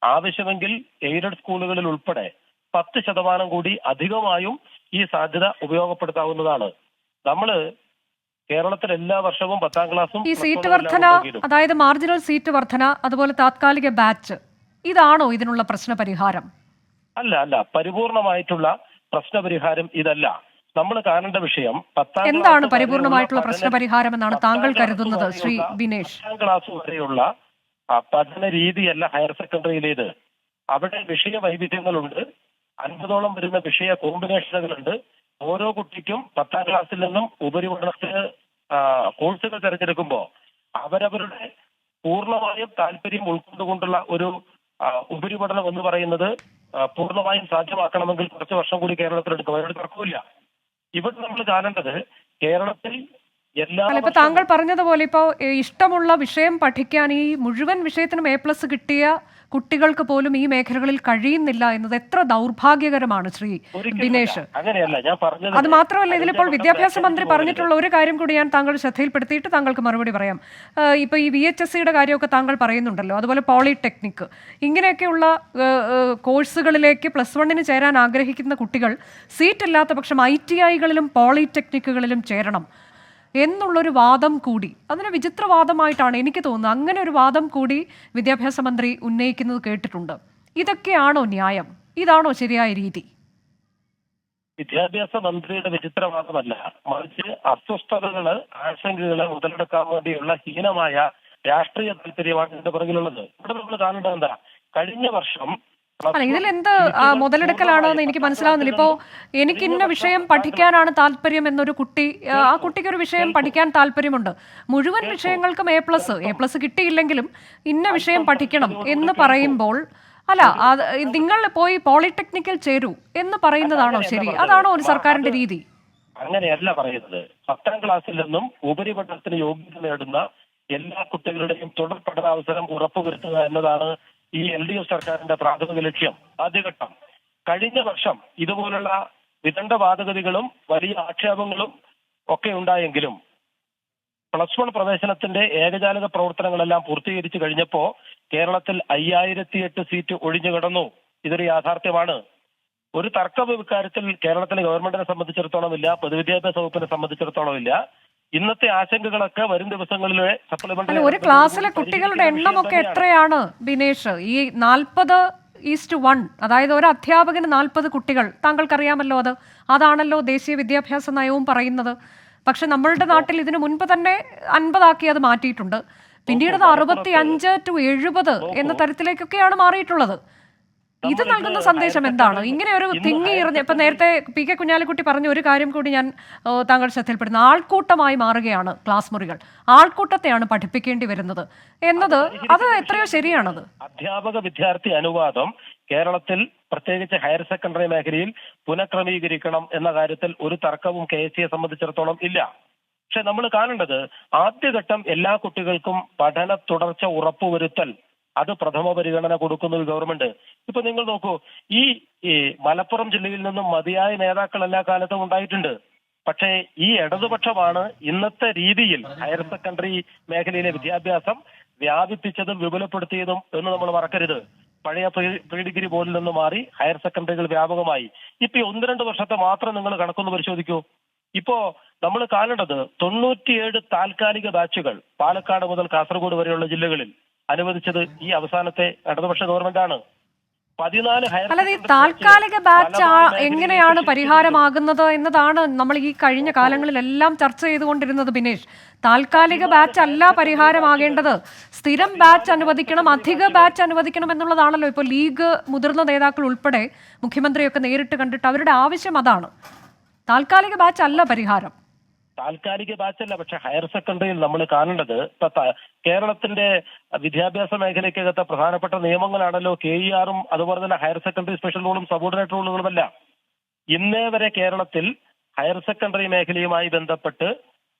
ആവശ്യമെങ്കിൽ എയ്ഡഡ് സ്കൂളുകളിൽ ഉൾപ്പെടെ 10% കൂടി അധികമായും ഈ സാധ്യത ഉപയോഗപ്പെടുത്താവുന്നതാണ്. നമ്മള് കേരളത്തിൽ എല്ലാ വർഷവും 10ാം ക്ലാസ്സും ഈ സീറ്റ് വർധന, അതായത് മാർജിനൽ സീറ്റ് വർധന, അതുപോലെ താത്കാലിക ബാച്ച്, ഇതാണോ ഇതിനുള്ള പ്രശ്ന പരിഹാരം? അല്ല, പരിപൂർണമായിട്ടുള്ള പ്രശ്നപരിഹാരം ഇതല്ല. നമ്മൾ കാണേണ്ട വിഷയം എന്താണ് പരിപൂർണമായിട്ടുള്ള പ്രശ്ന പരിഹാരം എന്നാണ് താങ്കൾ കരുതുന്നത് ശ്രീ ബിനേഷ്? 10ാം ക്ലാസ് വരെയുള്ള പഠന രീതിയല്ല ഹയർ സെക്കൻഡറിയിലേത്. അവിടെ വിഷയ വൈവിധ്യങ്ങളുണ്ട്, 50ഓളം വരുന്ന വിഷയ കോമ്പിനേഷനുകളുണ്ട്. ഓരോ കുട്ടിക്കും 10ാം ക്ലാസ്സിൽ നിന്നും ഉപരിപഠനത്തിന് കോഴ്സുകൾ തിരഞ്ഞെടുക്കുമ്പോൾ അവരവരുടെ പൂർണ്ണമായും താല്പര്യം ഉൾക്കൊണ്ടുകൊണ്ടുള്ള ഒരു ഉപരിപഠനം എന്ന് പറയുന്നത് പൂർണ്ണമായും സാധ്യമാക്കണമെങ്കിൽ കുറച്ച് വർഷം കൂടി കേരളത്തിൽ എടുക്കും. അതിനോട് തർക്കമില്ല. ഇവിടെ നമ്മൾ കാണേണ്ടത് കേരളത്തിൽ ഇപ്പൊ താങ്കൾ പറഞ്ഞതുപോലെ ഇപ്പോ ഇഷ്ടമുള്ള വിഷയം പഠിക്കാൻ ഈ മുഴുവൻ വിഷയത്തിനും A+ കിട്ടിയ കുട്ടികൾക്ക് പോലും ഈ മേഖലകളിൽ കഴിയുന്നില്ല എന്നത് എത്ര ദൗർഭാഗ്യകരമാണ് ശ്രീ ബിനേഷ്. അങ്ങനെയല്ല ഞാൻ പറഞ്ഞത്. അത് മാത്രമല്ല, ഇതിലിപ്പോൾ വിദ്യാഭ്യാസ മന്ത്രി പറഞ്ഞിട്ടുള്ള ഒരു കാര്യം കൂടി ഞാൻ താങ്കൾ ശ്രദ്ധയിൽപ്പെടുത്തിയിട്ട് താങ്കൾക്ക് മറുപടി പറയാം. ഇപ്പൊ ഈ VHSCയുടെ കാര്യമൊക്കെ താങ്കൾ പറയുന്നുണ്ടല്ലോ, അതുപോലെ പോളിടെക്നിക്, ഇങ്ങനെയൊക്കെയുള്ള കോഴ്സുകളിലേക്ക് +1 ചേരാൻ ആഗ്രഹിക്കുന്ന കുട്ടികൾ സീറ്റ് ഇല്ലാത്ത പക്ഷം ITIകളിലും പോളിടെക്നിക്കുകളിലും ചേരണം എന്നുള്ളൊരു വാദം കൂടി, അതിന് വിചിത്രവാദമായിട്ടാണ് എനിക്ക് തോന്നുന്നത്. അങ്ങനെ ഒരു വാദം കൂടി വിദ്യാഭ്യാസ മന്ത്രി ഉന്നയിക്കുന്നത് കേട്ടിട്ടുണ്ട്. ഇതൊക്കെയാണോ ന്യായം? ഇതാണോ ശരിയായ രീതി? വിദ്യാഭ്യാസ മന്ത്രിയുടെ വിചിത്രവാദമല്ല, മറിച്ച് അസ്വസ്ഥതകള്, ആശങ്കകള് മുതലെടുക്കാൻ വേണ്ടിയുള്ള ഹീനമായ രാഷ്ട്രീയ താല്പര്യമാണ് ഇതിന്റെ പുറകിലുള്ളത്. ഇവിടെ നമ്മൾ കാണേണ്ടത് എന്താ, കഴിഞ്ഞ വർഷം അല്ല, ഇതിലെന്ത് മുതലെടുക്കലാണോ എന്ന് എനിക്ക് മനസ്സിലാവുന്നില്ല. ഇപ്പോ എനിക്ക് ഇന്ന വിഷയം പഠിക്കാനാണ് താല്പര്യം എന്നൊരു കുട്ടി, ആ കുട്ടിക്ക് ഒരു വിഷയം പഠിക്കാൻ താല്പര്യമുണ്ട്, മുഴുവൻ വിഷയങ്ങൾക്കും A+ കിട്ടിയില്ലെങ്കിലും ഇന്ന വിഷയം പഠിക്കണം എന്ന് പറയുമ്പോൾ, അല്ല നിങ്ങൾ പോയി പോളിടെക്നിക്കൽ ചേരൂ എന്ന് പറയുന്നതാണോ ശരി? അതാണോ ഒരു സർക്കാരിന്റെ രീതി? അങ്ങനെയല്ല പറയുന്നത്. 10ാം ക്ലാസ്സിൽ നിന്നും ഉപരിപഠനത്തിന് യോഗ്യത നേടുന്ന എല്ലാ കുട്ടികളുടെയും തുടർ പഠനാവസരം ഉറപ്പുവരുത്തുക എന്നതാണ് ഈ LDF സർക്കാരിന്റെ പ്രാഥമിക ലക്ഷ്യം. ആദ്യഘട്ടം. കഴിഞ്ഞ വർഷം ഇതുപോലുള്ള വിദണ്ഡവാദഗതികളും വലിയ ആക്ഷേപങ്ങളും ഒക്കെ ഉണ്ടായെങ്കിലും +1 പ്രവേശനത്തിന്റെ ഏകജാലക പ്രവർത്തനങ്ങളെല്ലാം പൂർത്തീകരിച്ചു കഴിഞ്ഞപ്പോ കേരളത്തിൽ 5008 സീറ്റ് ഒഴിഞ്ഞു കിടന്നു. ഇതൊരു യാഥാർത്ഥ്യമാണ്. ഒരു തർക്കം ഇക്കാര്യത്തിൽ കേരളത്തിലെ ഗവൺമെന്റിനെ സംബന്ധിച്ചിടത്തോളം ഇല്ല, പൊതുവിദ്യാഭ്യാസ വകുപ്പിനെ സംബന്ധിച്ചിടത്തോളം ഇല്ല. ഇന്നത്തെ ആശങ്കകളൊക്കെ വരും ദിവസങ്ങളിലെ സപ്ലിമെന്ററി ഒരു ക്ലാസ്സിലെ കുട്ടികളുടെ എണ്ണമൊക്കെ എത്രയാണ് ബിനേഷ്? ഈ 40:1, അതായത് ഒരു അധ്യാപകന് 40 കുട്ടികൾ, താങ്കൾക്കറിയാമല്ലോ. അതാണല്ലോ ദേശീയ വിദ്യാഭ്യാസ നയവും പറയുന്നത്. പക്ഷെ നമ്മളുടെ നാട്ടിൽ ഇതിനു മുൻപ് തന്നെ 50 അത് മാറ്റിയിട്ടുണ്ട്. പിന്നീട് 65 to 70 എന്ന തരത്തിലേക്കൊക്കെയാണ് മാറിയിട്ടുള്ളത്. ഇത് നൽകുന്ന സന്ദേശം എന്താണ്? ഇങ്ങനെ ഒരു തിങ്ങി എറിഞ്ഞ, ഇപ്പൊ നേരത്തെ PK കുഞ്ഞാലിക്കുട്ടി പറഞ്ഞ ഒരു കാര്യം കൂടി ഞാൻ താങ്കൾ ശ്രദ്ധയിൽപ്പെടുന്ന, ആൾക്കൂട്ടമായി മാറുകയാണ് ക്ലാസ് മുറികൾ, ആൾക്കൂട്ടത്തെയാണ് പഠിപ്പിക്കേണ്ടി വരുന്നത് എന്നത്, അത് എത്രയോ ശരിയാണത്. അധ്യാപക വിദ്യാർത്ഥി അനുപാതം കേരളത്തിൽ പ്രത്യേകിച്ച് ഹയർ സെക്കൻഡറി മേഖലയിൽ പുനഃക്രമീകരിക്കണം എന്ന കാര്യത്തിൽ ഒരു തർക്കവും KSCയെ സംബന്ധിച്ചിടത്തോളം ഇല്ല. പക്ഷെ നമ്മൾ കാണേണ്ടത് ആദ്യഘട്ടം എല്ലാ കുട്ടികൾക്കും പഠന തുടർച്ച ഉറപ്പുവരുത്തൽ, അത് പ്രഥമ പരിഗണന കൊടുക്കുന്ന ഒരു ഗവൺമെന്റ്. ഇപ്പൊ നിങ്ങൾ നോക്കൂ, ഈ മലപ്പുറം ജില്ലയിൽ നിന്നും മതിയായ നേതാക്കൾ എല്ലാ കാലത്തും ഉണ്ടായിട്ടുണ്ട്. പക്ഷേ ഈ ഇടതുപക്ഷമാണ് ഇന്നത്തെ രീതിയിൽ ഹയർ സെക്കൻഡറി മേഖലയിലെ വിദ്യാഭ്യാസം വ്യാപിപ്പിച്ചതും വിപുലപ്പെടുത്തിയതും എന്ന് നമ്മൾ മറക്കരുത്. പഴയ പ്രീ ഡിഗ്രി ബോർഡിൽ നിന്ന് മാറി ഹയർ സെക്കൻഡറികൾ വ്യാപകമായി. ഇപ്പൊ 1-2 വർഷത്തെ മാത്രം നിങ്ങൾ കണക്കൊന്ന് പരിശോധിക്കൂ. ഇപ്പോ നമ്മൾ കാണേണ്ടത് 97 താൽക്കാലിക ബാച്ചുകൾ പാലക്കാട് മുതൽ കാസർഗോഡ് വരെയുള്ള ജില്ലകളിൽ അനുവദിച്ചത് ഈ അവസാനത്തെ ഇടതുപക്ഷ ഗവൺമെന്റാണ്. 14 അല്ലാതെ ഈ താൽക്കാലിക ബാച്ച് എങ്ങനെയാണ് പരിഹാരമാകുന്നത് എന്നതാണ് നമ്മൾ ഈ കഴിഞ്ഞ കാലങ്ങളിലെല്ലാം ചർച്ച ചെയ്തുകൊണ്ടിരുന്നത് ബിനേഷ്. താൽക്കാലിക ബാച്ച് അല്ല പരിഹാരമാകേണ്ടത്, സ്ഥിരം ബാച്ച് അനുവദിക്കണം, അധിക ബാച്ച് അനുവദിക്കണം എന്നുള്ളതാണല്ലോ ഇപ്പോൾ ലീഗ് മുതിർന്ന നേതാക്കൾ ഉൾപ്പെടെ മുഖ്യമന്ത്രിയൊക്കെ നേരിട്ട് കണ്ടിട്ട് അവരുടെ ആവശ്യം അതാണ്. താൽക്കാലിക ബാച്ച് അല്ല പരിഹാരം. താൽക്കാലിക ബാച്ചല്ല, പക്ഷെ ഹയർ സെക്കൻഡറിയിൽ നമ്മൾ കാണേണ്ടത് ഇപ്പൊ കേരളത്തിന്റെ വിദ്യാഭ്യാസ മേഖലയ്ക്കകത്തെ പ്രധാനപ്പെട്ട നിയമങ്ങളാണല്ലോ KER-ഉം അതുപോലെ തന്നെ ഹയർ സെക്കൻഡറി സ്പെഷ്യൽ റൂളും സബോർഡിനേറ്റ് റൂളുകളുമല്ല. ഇന്നേ വരെ കേരളത്തിൽ ഹയർ സെക്കൻഡറി മേഖലയുമായി ബന്ധപ്പെട്ട്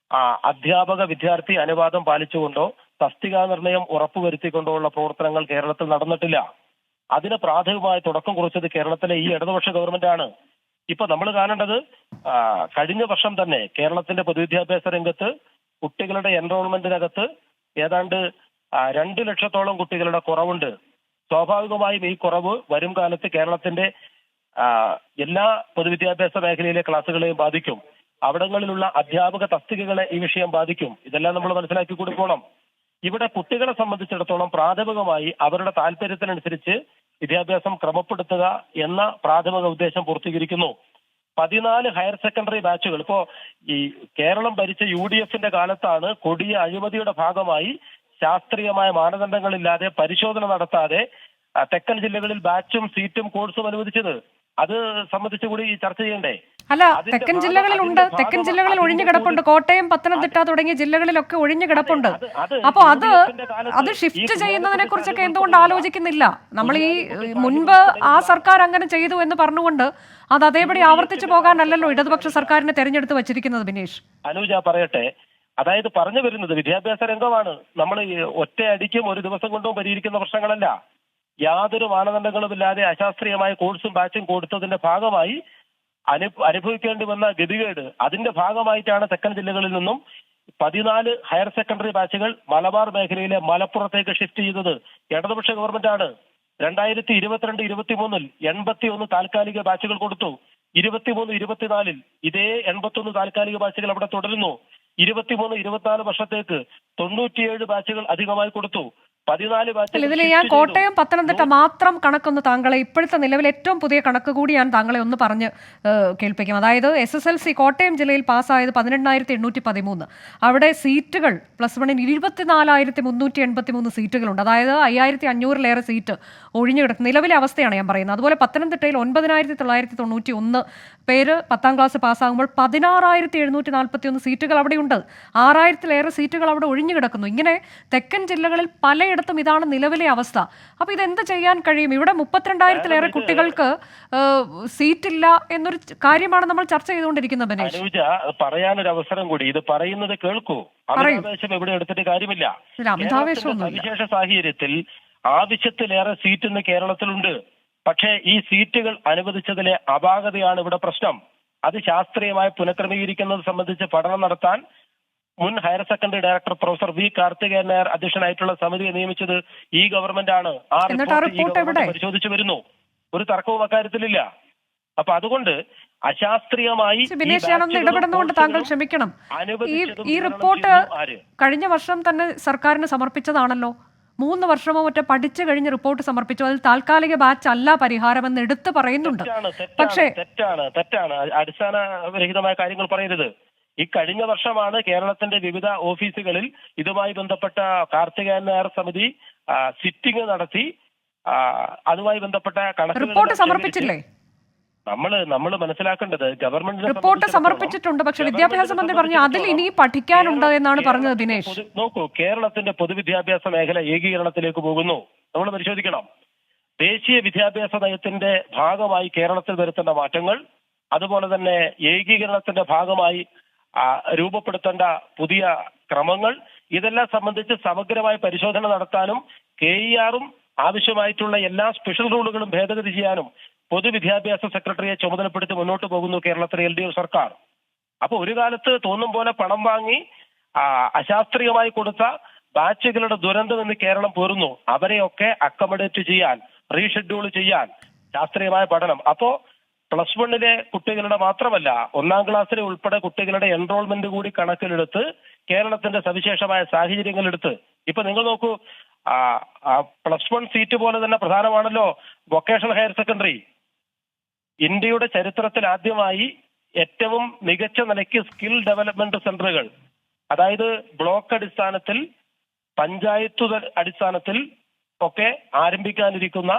അധ്യാപക വിദ്യാർത്ഥി അനുവാദം പാലിച്ചുകൊണ്ടോ തസ്തികാ നിർണയം ഉറപ്പുവരുത്തിക്കൊണ്ടോ ഉള്ള പ്രവർത്തനങ്ങൾ കേരളത്തിൽ നടന്നിട്ടില്ല. അതിന് പ്രാഥമികമായി തുടക്കം കുറിച്ചത് കേരളത്തിലെ ഈ ഇടതുപക്ഷ ഗവൺമെന്റാണ്. ഇപ്പൊ നമ്മൾ കാണേണ്ടത് കഴിഞ്ഞ വർഷം തന്നെ കേരളത്തിന്റെ പൊതുവിദ്യാഭ്യാസ രംഗത്ത് കുട്ടികളുടെ എൻറോൾമെന്റിനകത്ത് ഏതാണ്ട് 2 ലക്ഷത്തോളം കുട്ടികളുടെ കുറവുണ്ട്. സ്വാഭാവികമായും ഈ കുറവ് വരും കാലത്ത് കേരളത്തിന്റെ എല്ലാ പൊതുവിദ്യാഭ്യാസ മേഖലയിലെ ക്ലാസുകളെയും ബാധിക്കും. അവിടങ്ങളിലുള്ള അധ്യാപക തസ്തികകളെ ഈ വിഷയം ബാധിക്കും. ഇതെല്ലാം നമ്മൾ മനസ്സിലാക്കി കൊടുക്കണം. ഇവിടെ കുട്ടികളെ സംബന്ധിച്ചിടത്തോളം പ്രാഥമികമായി അവരുടെ താല്പര്യത്തിനനുസരിച്ച് വിദ്യാഭ്യാസം ക്രമപ്പെടുത്തുക എന്ന പ്രാഥമിക ഉദ്ദേശം പൂർത്തീകരിക്കുന്നു. 14 ഹയർ സെക്കൻഡറി ബാച്ചുകൾ ഇപ്പോ ഈ കേരളം ഭരിച്ച UDF-ന്റെ കാലത്താണ് കൊടിയ അഴിമതിയുടെ ഭാഗമായി ശാസ്ത്രീയമായ മാനദണ്ഡങ്ങളില്ലാതെ പരിശോധന നടത്താതെ തെക്കൻ ജില്ലകളിൽ ബാച്ചും സീറ്റും കോഴ്സും അനുവദിച്ചത്. അത് സംബന്ധിച്ച് കൂടി ചർച്ച ചെയ്യണ്ടേ? അല്ല, തെക്കൻ ജില്ലകളിൽ ഉണ്ട്, തെക്കൻ ജില്ലകളിൽ ഒഴിഞ്ഞു കിടപ്പുണ്ട്. കോട്ടയം, പത്തനംതിട്ട തുടങ്ങിയ ജില്ലകളിലൊക്കെ ഒഴിഞ്ഞു കിടപ്പുണ്ട്. അപ്പോൾ അത് ഷിഫ്റ്റ് ചെയ്യുന്നതിനെ കുറിച്ചൊക്കെ എന്തുകൊണ്ട് ആലോചിക്കുന്നില്ല? നമ്മൾ ഈ മുൻപ് ആ സർക്കാർ അങ്ങനെ ചെയ്തു എന്ന് പറഞ്ഞുകൊണ്ട് അത് അതേപടി ആവർത്തിച്ചു പോകാനല്ലല്ലോ ഇടതുപക്ഷ സർക്കാരിനെ തെരഞ്ഞെടുത്ത് വച്ചിരിക്കുന്നത്. ബിനേഷ്, അനുജ പറയട്ടെ. അതായത് പറഞ്ഞു വരുന്നത് വിദ്യാഭ്യാസ രംഗമാണ്. നമ്മൾ ഒറ്റയടിക്കും ഒരു ദിവസം കൊണ്ടും പരിഹരിക്കുന്ന പ്രശ്നങ്ങളല്ല. യാതൊരു മാനദണ്ഡങ്ങളുമില്ലാതെ അശാസ്ത്രീയമായ കോഴ്സും ബാച്ചും കൊടുത്തതിന്റെ ഭാഗമായി അനുഭവിക്കേണ്ടി വന്ന ഗതികേട്, അതിന്റെ ഭാഗമായിട്ടാണ് തെക്കൻ ജില്ലകളിൽ നിന്നും 14 ഹയർ സെക്കൻഡറി ബാച്ചുകൾ മലബാർ മേഖലയിലെ മലപ്പുറത്തേക്ക് ഷിഫ്റ്റ് ചെയ്തത് ഇടതുപക്ഷ ഗവൺമെന്റാണ്. 2022-23 81 താൽക്കാലിക ബാച്ചുകൾ കൊടുത്തു. 23-24 ഇതേ 81 താൽക്കാലിക ബാച്ചുകൾ അവിടെ തുടരുന്നു. 23-24 വർഷത്തേക്ക് 97 ബാച്ചുകൾ അധികമായി കൊടുത്തു. 14 ബാച്ചുകൾ. ഇതിൽ ഞാൻ കോട്ടയം, പത്തനംതിട്ട മാത്രം കണക്കൊന്ന് താങ്കളെ ഇപ്പോഴത്തെ നിലവിൽ ഏറ്റവും പുതിയ കണക്ക് കൂടി ഞാൻ താങ്കളെ ഒന്ന് പറഞ്ഞ് കേൾപ്പിക്കും. അതായത് SSLC കോട്ടയം ജില്ലയിൽ പാസ്സായത് 18,813. അവിടെ സീറ്റുകൾ +1 24,383 സീറ്റുകളുണ്ട്. അതായത് 5,500-ലേറെ സീറ്റ് ഒഴിഞ്ഞു കിടക്കും. നിലവിലെ അവസ്ഥയാണ് ഞാൻ പറയുന്നത്. അതുപോലെ പത്തനംതിട്ടയിൽ 9,991 പേര് 10ാം ക്ലാസ് പാസ്സാകുമ്പോൾ 16,741 സീറ്റുകൾ അവിടെയുണ്ട്. 6,000-ലേറെ സീറ്റുകൾ അവിടെ ഒഴിഞ്ഞു കിടക്കുന്നു. ഇങ്ങനെ തെക്കൻ ജില്ലകളിൽ പലയിടത്തും ഇതാണ് നിലവിലെ അവസ്ഥ. അപ്പൊ ഇതെന്ത് ചെയ്യാൻ കഴിയും? ഇവിടെ 32,000-ലേറെ കുട്ടികൾക്ക് സീറ്റില്ല എന്നൊരു കാര്യമാണ് നമ്മൾ ചർച്ച ചെയ്തുകൊണ്ടിരിക്കുന്നത്. ബനേഷ്, പറയാനൊരു അവസരം കൂടി, ഇത് പറയുന്നത് കേൾക്കൂ. അമിതാവേശം ഇവിടെ എടുത്തിട്ട് കാര്യമില്ല. സവിശേഷ സാഹചര്യത്തിൽ ആവശ്യത്തിലേറെ സീറ്റ് ഇന്ന് കേരളത്തിലുണ്ട്. പക്ഷേ ഈ സീറ്റുകൾ അനുവദിച്ചതിലെ അപാകതയാണ് ഇവിടെ പ്രശ്നം. അത് ശാസ്ത്രീയമായി പുനഃക്രമീകരിക്കുന്നത് സംബന്ധിച്ച് പഠനം നടത്താൻ മുൻ higher secondary director professor V. Karthikeyan Nair അധ്യക്ഷനായിട്ടുള്ള സമിതിയെ നിയമിച്ചത് ഈ ഗവൺമെന്റ് ആണ്. ആ റിപ്പോർട്ട് പരിശോധിച്ചു വരുന്നു. ഒരു തർക്കവും അക്കാര്യത്തിലില്ല. അപ്പൊ അതുകൊണ്ട് അശാസ്ത്രീയമായി ഇടപെടുന്നതുകൊണ്ട് താങ്കൾ ക്ഷമിക്കണം. ഈ റിപ്പോർട്ട് കഴിഞ്ഞ വർഷം തന്നെ സർക്കാരിന് സമർപ്പിച്ചതാണല്ലോ. 3 വർഷമോ മറ്റോ പഠിച്ചു കഴിഞ്ഞ് റിപ്പോർട്ട് സമർപ്പിച്ചു. അതിൽ താൽക്കാലിക ബാച്ച് അല്ല പരിഹാരമെന്ന് എടുത്തു പറയുന്നുണ്ട്. പക്ഷേ തെറ്റാണ്. അടിസ്ഥാനരഹിതമായ കാര്യങ്ങൾ പറയരുത്. ഈ കഴിഞ്ഞ വർഷമാണ് കേരളത്തിന്റെ വിവിധ ഓഫീസുകളിൽ ഇതുമായി ബന്ധപ്പെട്ട കാർത്തികേയൻ നായർ സമിതി സിറ്റിംഗ് നടത്തി അതുമായി ബന്ധപ്പെട്ട റിപ്പോർട്ട് സമർപ്പിച്ചില്ലേ? നമ്മൾ മനസ്സിലാക്കേണ്ടത് ഗവൺമെന്റ് റിപ്പോർട്ട് സമർപ്പിച്ചിട്ടുണ്ട്. പക്ഷെ വിദ്യാഭ്യാസ മന്ത്രി പറഞ്ഞു അതിൽ ഇനി പഠിക്കാനുണ്ട് എന്നാണ് പറഞ്ഞത്. ദിനേശ്, നോക്കൂ, കേരളത്തിന്റെ പൊതുവിദ്യാഭ്യാസ മേഖല ഏകീകരണത്തിലേക്ക് പോകുന്നു. നമ്മൾ പരിശോധിക്കണം. ദേശീയ വിദ്യാഭ്യാസ നയത്തിന്റെ ഭാഗമായി കേരളത്തിൽ വരുത്തേണ്ട മാറ്റങ്ങൾ, അതുപോലെ തന്നെ ഏകീകരണത്തിന്റെ ഭാഗമായി രൂപപ്പെടുത്തേണ്ട പുതിയ ക്രമങ്ങൾ, ഇതെല്ലാം സംബന്ധിച്ച് സമഗ്രമായ പരിശോധന നടത്താനും KER-ഉം ആവശ്യമായിട്ടുള്ള എല്ലാ സ്പെഷ്യൽ റൂളുകളും ഭേദഗതി ചെയ്യാനും പൊതുവിദ്യാഭ്യാസ സെക്രട്ടറിയെ ചുമതലപ്പെടുത്തി മുന്നോട്ട് പോകുന്നു കേരളത്തിലെ LDF സർക്കാർ. അപ്പൊ ഒരു കാലത്ത് തോന്നും പോലെ പണം വാങ്ങി അശാസ്ത്രീയമായി കൊടുത്ത ബാച്ചുകളുടെ ദുരന്തം എന്ന് കേരളം പേറുന്നു. അവരെയൊക്കെ അക്കമഡേറ്റ് ചെയ്യാൻ, റീഷെഡ്യൂൾ ചെയ്യാൻ ശാസ്ത്രീയമായ പഠനം. അപ്പോ +1 കുട്ടികളുടെ മാത്രമല്ല 1ാം ക്ലാസ്സിലെ ഉൾപ്പെടെ കുട്ടികളുടെ എൻറോൾമെന്റ് കൂടി കണക്കിലെടുത്ത് കേരളത്തിന്റെ സവിശേഷമായ സാഹചര്യങ്ങളെടുത്ത് ഇപ്പൊ നിങ്ങൾ നോക്കൂ, +1 സീറ്റ് പോലെ തന്നെ പ്രധാനമാണല്ലോ വൊക്കേഷണൽ ഹയർ സെക്കൻഡറി. ഇന്ത്യയുടെ ചരിത്രത്തിൽ ആദ്യമായി ഏറ്റവും മികച്ച നിലയ്ക്ക് സ്കിൽ ഡെവലപ്മെന്റ് സെന്ററുകൾ, അതായത് ബ്ലോക്ക് അടിസ്ഥാനത്തിൽ, പഞ്ചായത്ത് അടിസ്ഥാനത്തിൽ ഒക്കെ ആരംഭിക്കാനിരിക്കുന്ന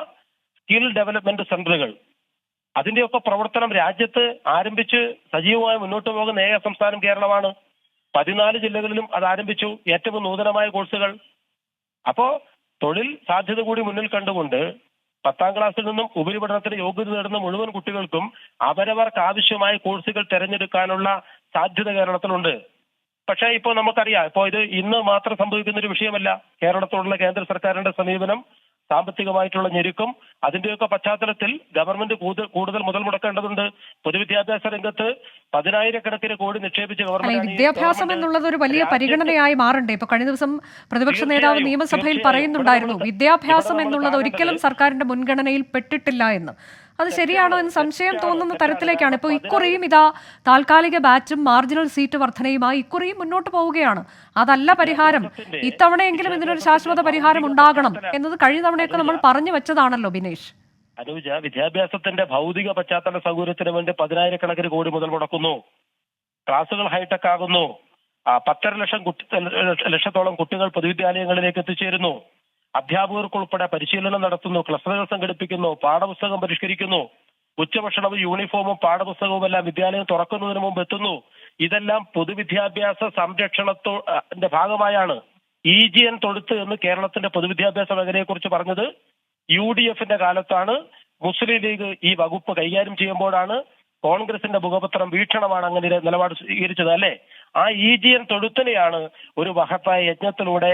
സ്കിൽ ഡെവലപ്മെന്റ് സെന്ററുകൾ, അതിന്റെയൊക്കെ പ്രവർത്തനം രാജ്യത്ത് ആരംഭിച്ച് സജീവമായി മുന്നോട്ട് പോകുന്ന ഏക സംസ്ഥാനം കേരളമാണ്. 14 ജില്ലകളിലും അത് ആരംഭിച്ചു, ഏറ്റവും നൂതനമായ കോഴ്സുകൾ. അപ്പോ തൊഴിൽ സാധ്യത കൂടി മുന്നിൽ കണ്ടുകൊണ്ട് 10ാം ക്ലാസ്സിൽ നിന്നും ഉപരിപഠനത്തിന് യോഗ്യത നേടുന്ന മുഴുവൻ കുട്ടികൾക്കും അവരവർക്ക് ആവശ്യമായ കോഴ്സുകൾ തിരഞ്ഞെടുക്കാനുള്ള സാധ്യത കേരളത്തിലുണ്ട്. പക്ഷേ ഇപ്പോൾ നമുക്കറിയാം, ഇപ്പോൾ ഇത് ഇന്ന് മാത്രം സംഭവിക്കുന്ന ഒരു വിഷയമല്ല. കേരളത്തോടുള്ള കേന്ദ്ര സർക്കാരിന്റെ സമീപനം, സാമ്പത്തികമായിട്ടുള്ള ഞെരുക്കം, അതിന്റെയൊക്കെ പശ്ചാത്തലത്തിൽ ഗവൺമെന്റ് കൂടുതൽ മുതൽ മുടക്കേണ്ടതുണ്ട്. പൊതുവിദ്യാഭ്യാസ രംഗത്ത് 10,000-കണക്കിന് കോടി നിക്ഷേപിച്ച് അല്ല, ഈ വിദ്യാഭ്യാസം എന്നുള്ളത് ഒരു വലിയ പരിഗണനയായി മാറണ്ടേ? ഇപ്പൊ കഴിഞ്ഞ ദിവസം പ്രതിപക്ഷ നേതാവ് നിയമസഭയിൽ പറയുന്നുണ്ടായിരുന്നു വിദ്യാഭ്യാസം എന്നുള്ളത് ഒരിക്കലും സർക്കാരിന്റെ മുൻഗണനയിൽ പെട്ടിട്ടില്ല എന്ന്. അത് ശരിയാണോ എന്ന് സംശയം തോന്നുന്ന തരത്തിലേക്കാണ് ഇപ്പോൾ ഇക്കുറിയും ഇതാ താൽക്കാലിക ബാച്ചും മാർജിനൽ സീറ്റ് വർധനയുമായി ഇക്കുറിയും മുന്നോട്ട് പോവുകയാണ്. അതല്ല പരിഹാരം. ഇത്തവണയെങ്കിലും ഇതിനൊരു ശാശ്വത പരിഹാരം ഉണ്ടാകണം എന്നത് കഴിഞ്ഞ തവണയൊക്കെ നമ്മൾ പറഞ്ഞു വെച്ചതാണല്ലോ ബിനേഷ്. അനുജ, വിദ്യാഭ്യാസത്തിന്റെ ഭൗതിക പശ്ചാത്തല സൗകര്യത്തിന് വേണ്ടി 10,000-കണക്കിന് കോടി മുതൽ മുടക്കുന്നു. ക്ലാസുകൾ ഹൈടെക് ആകുന്നു. 10.5 ലക്ഷത്തോളം കുട്ടികൾ പൊതുവിദ്യാലയങ്ങളിലേക്ക് എത്തിച്ചേരുന്നു. അധ്യാപകർക്കുൾപ്പെടെ പരിശീലനം നടത്തുന്നു, ക്ലസ്റ്ററുകൾ സംഘടിപ്പിക്കുന്നു, പാഠപുസ്തകം പരിഷ്കരിക്കുന്നു, ഉച്ചഭക്ഷണവും യൂണിഫോമും പാഠപുസ്തകവും എല്ലാം വിദ്യാലയം തുറക്കുന്നതിന് മുമ്പ് എത്തുന്നു. ഇതെല്ലാം പൊതുവിദ്യാഭ്യാസ സംരക്ഷണത്തിന്റെ ഭാഗമായാണ്. EGN തൊഴുത്ത് എന്ന് കേരളത്തിന്റെ പൊതുവിദ്യാഭ്യാസ മേഖലയെ കുറിച്ച് പറഞ്ഞത് UDF-ന്റെ കാലത്താണ്. മുസ്ലിം ലീഗ് ഈ വകുപ്പ് കൈകാര്യം ചെയ്യുമ്പോഴാണ്. കോൺഗ്രസിന്റെ മുഖപത്രം വീക്ഷണമാണ് അങ്ങനെ നിലപാട് സ്വീകരിച്ചത്, അല്ലേ? ആ EGN തൊഴുത്തിനെയാണ് ഒരു മഹത്തായ യജ്ഞത്തിലൂടെ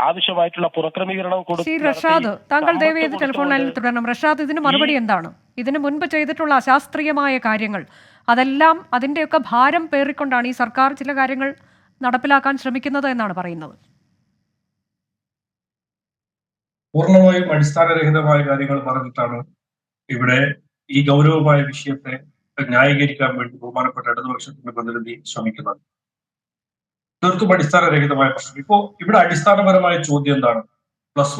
ആവശ്യമായിട്ടുള്ള പുനഃക്രമീകരണം ശ്രീ റഷാദ്, താങ്കൾ ദയവേത് ടെലിഫോൺ ലൈനിൽ തുടരണം. റഷാദ്, ഇതിന് മറുപടി എന്താണ്? ഇതിനു മുൻപ് ചെയ്തിട്ടുള്ള അശാസ്ത്രീയമായ കാര്യങ്ങൾ അതെല്ലാം അതിന്റെയൊക്കെ ഭാരം പേറിക്കൊണ്ടാണ് ഈ സർക്കാർ ചില കാര്യങ്ങൾ നടപ്പിലാക്കാൻ ശ്രമിക്കുന്നത് എന്നാണ് പറയുന്നത്. പൂർണ്ണമായും അടിസ്ഥാനരഹിതമായ കാര്യങ്ങൾ പറഞ്ഞിട്ടാണ് ഇവിടെ ഈ ഗൗരവമായ വിഷയത്തെ ന്യായീകരിക്കാൻ വേണ്ടി ബഹുമാനപ്പെട്ട ഇടതുപക്ഷത്തിന്റെ പ്രതിനിധി ശ്രമിക്കുന്നത്. തീർത്തും അടിസ്ഥാനരഹിതമായ പ്രശ്നം. ഇപ്പോ ഇവിടെ അടിസ്ഥാനപരമായ ചോദ്യം എന്താണ്? പ്ലസ്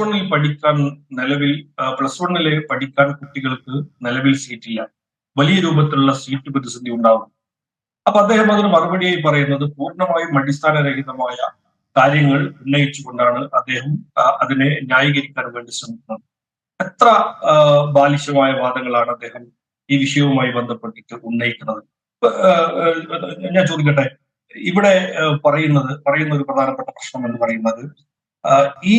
വണ്ണിലെ പഠിക്കാൻ കുട്ടികൾക്ക് നിലവിൽ സീറ്റില്ല. വലിയ രൂപത്തിലുള്ള സീറ്റ് പ്രതിസന്ധി ഉണ്ടാകും. അപ്പൊ അദ്ദേഹം അതിന് മറുപടിയായി പറയുന്നത് പൂർണ്ണമായും അടിസ്ഥാനരഹിതമായ കാര്യങ്ങൾ ഉന്നയിച്ചുകൊണ്ടാണ് അദ്ദേഹം അതിനെ ന്യായീകരിക്കാൻ വേണ്ടി ശ്രമിക്കുന്നത്. എത്ര ബാലിശമായ വാദങ്ങളാണ് അദ്ദേഹം ഈ വിഷയവുമായി ബന്ധപ്പെട്ടിട്ട് ഉന്നയിക്കുന്നത്? ഞാൻ ചോദിക്കട്ടെ, ഇവിടെ പറയുന്ന ഒരു പ്രധാനപ്പെട്ട പ്രശ്നം എന്ന് പറയുന്നത് ഈ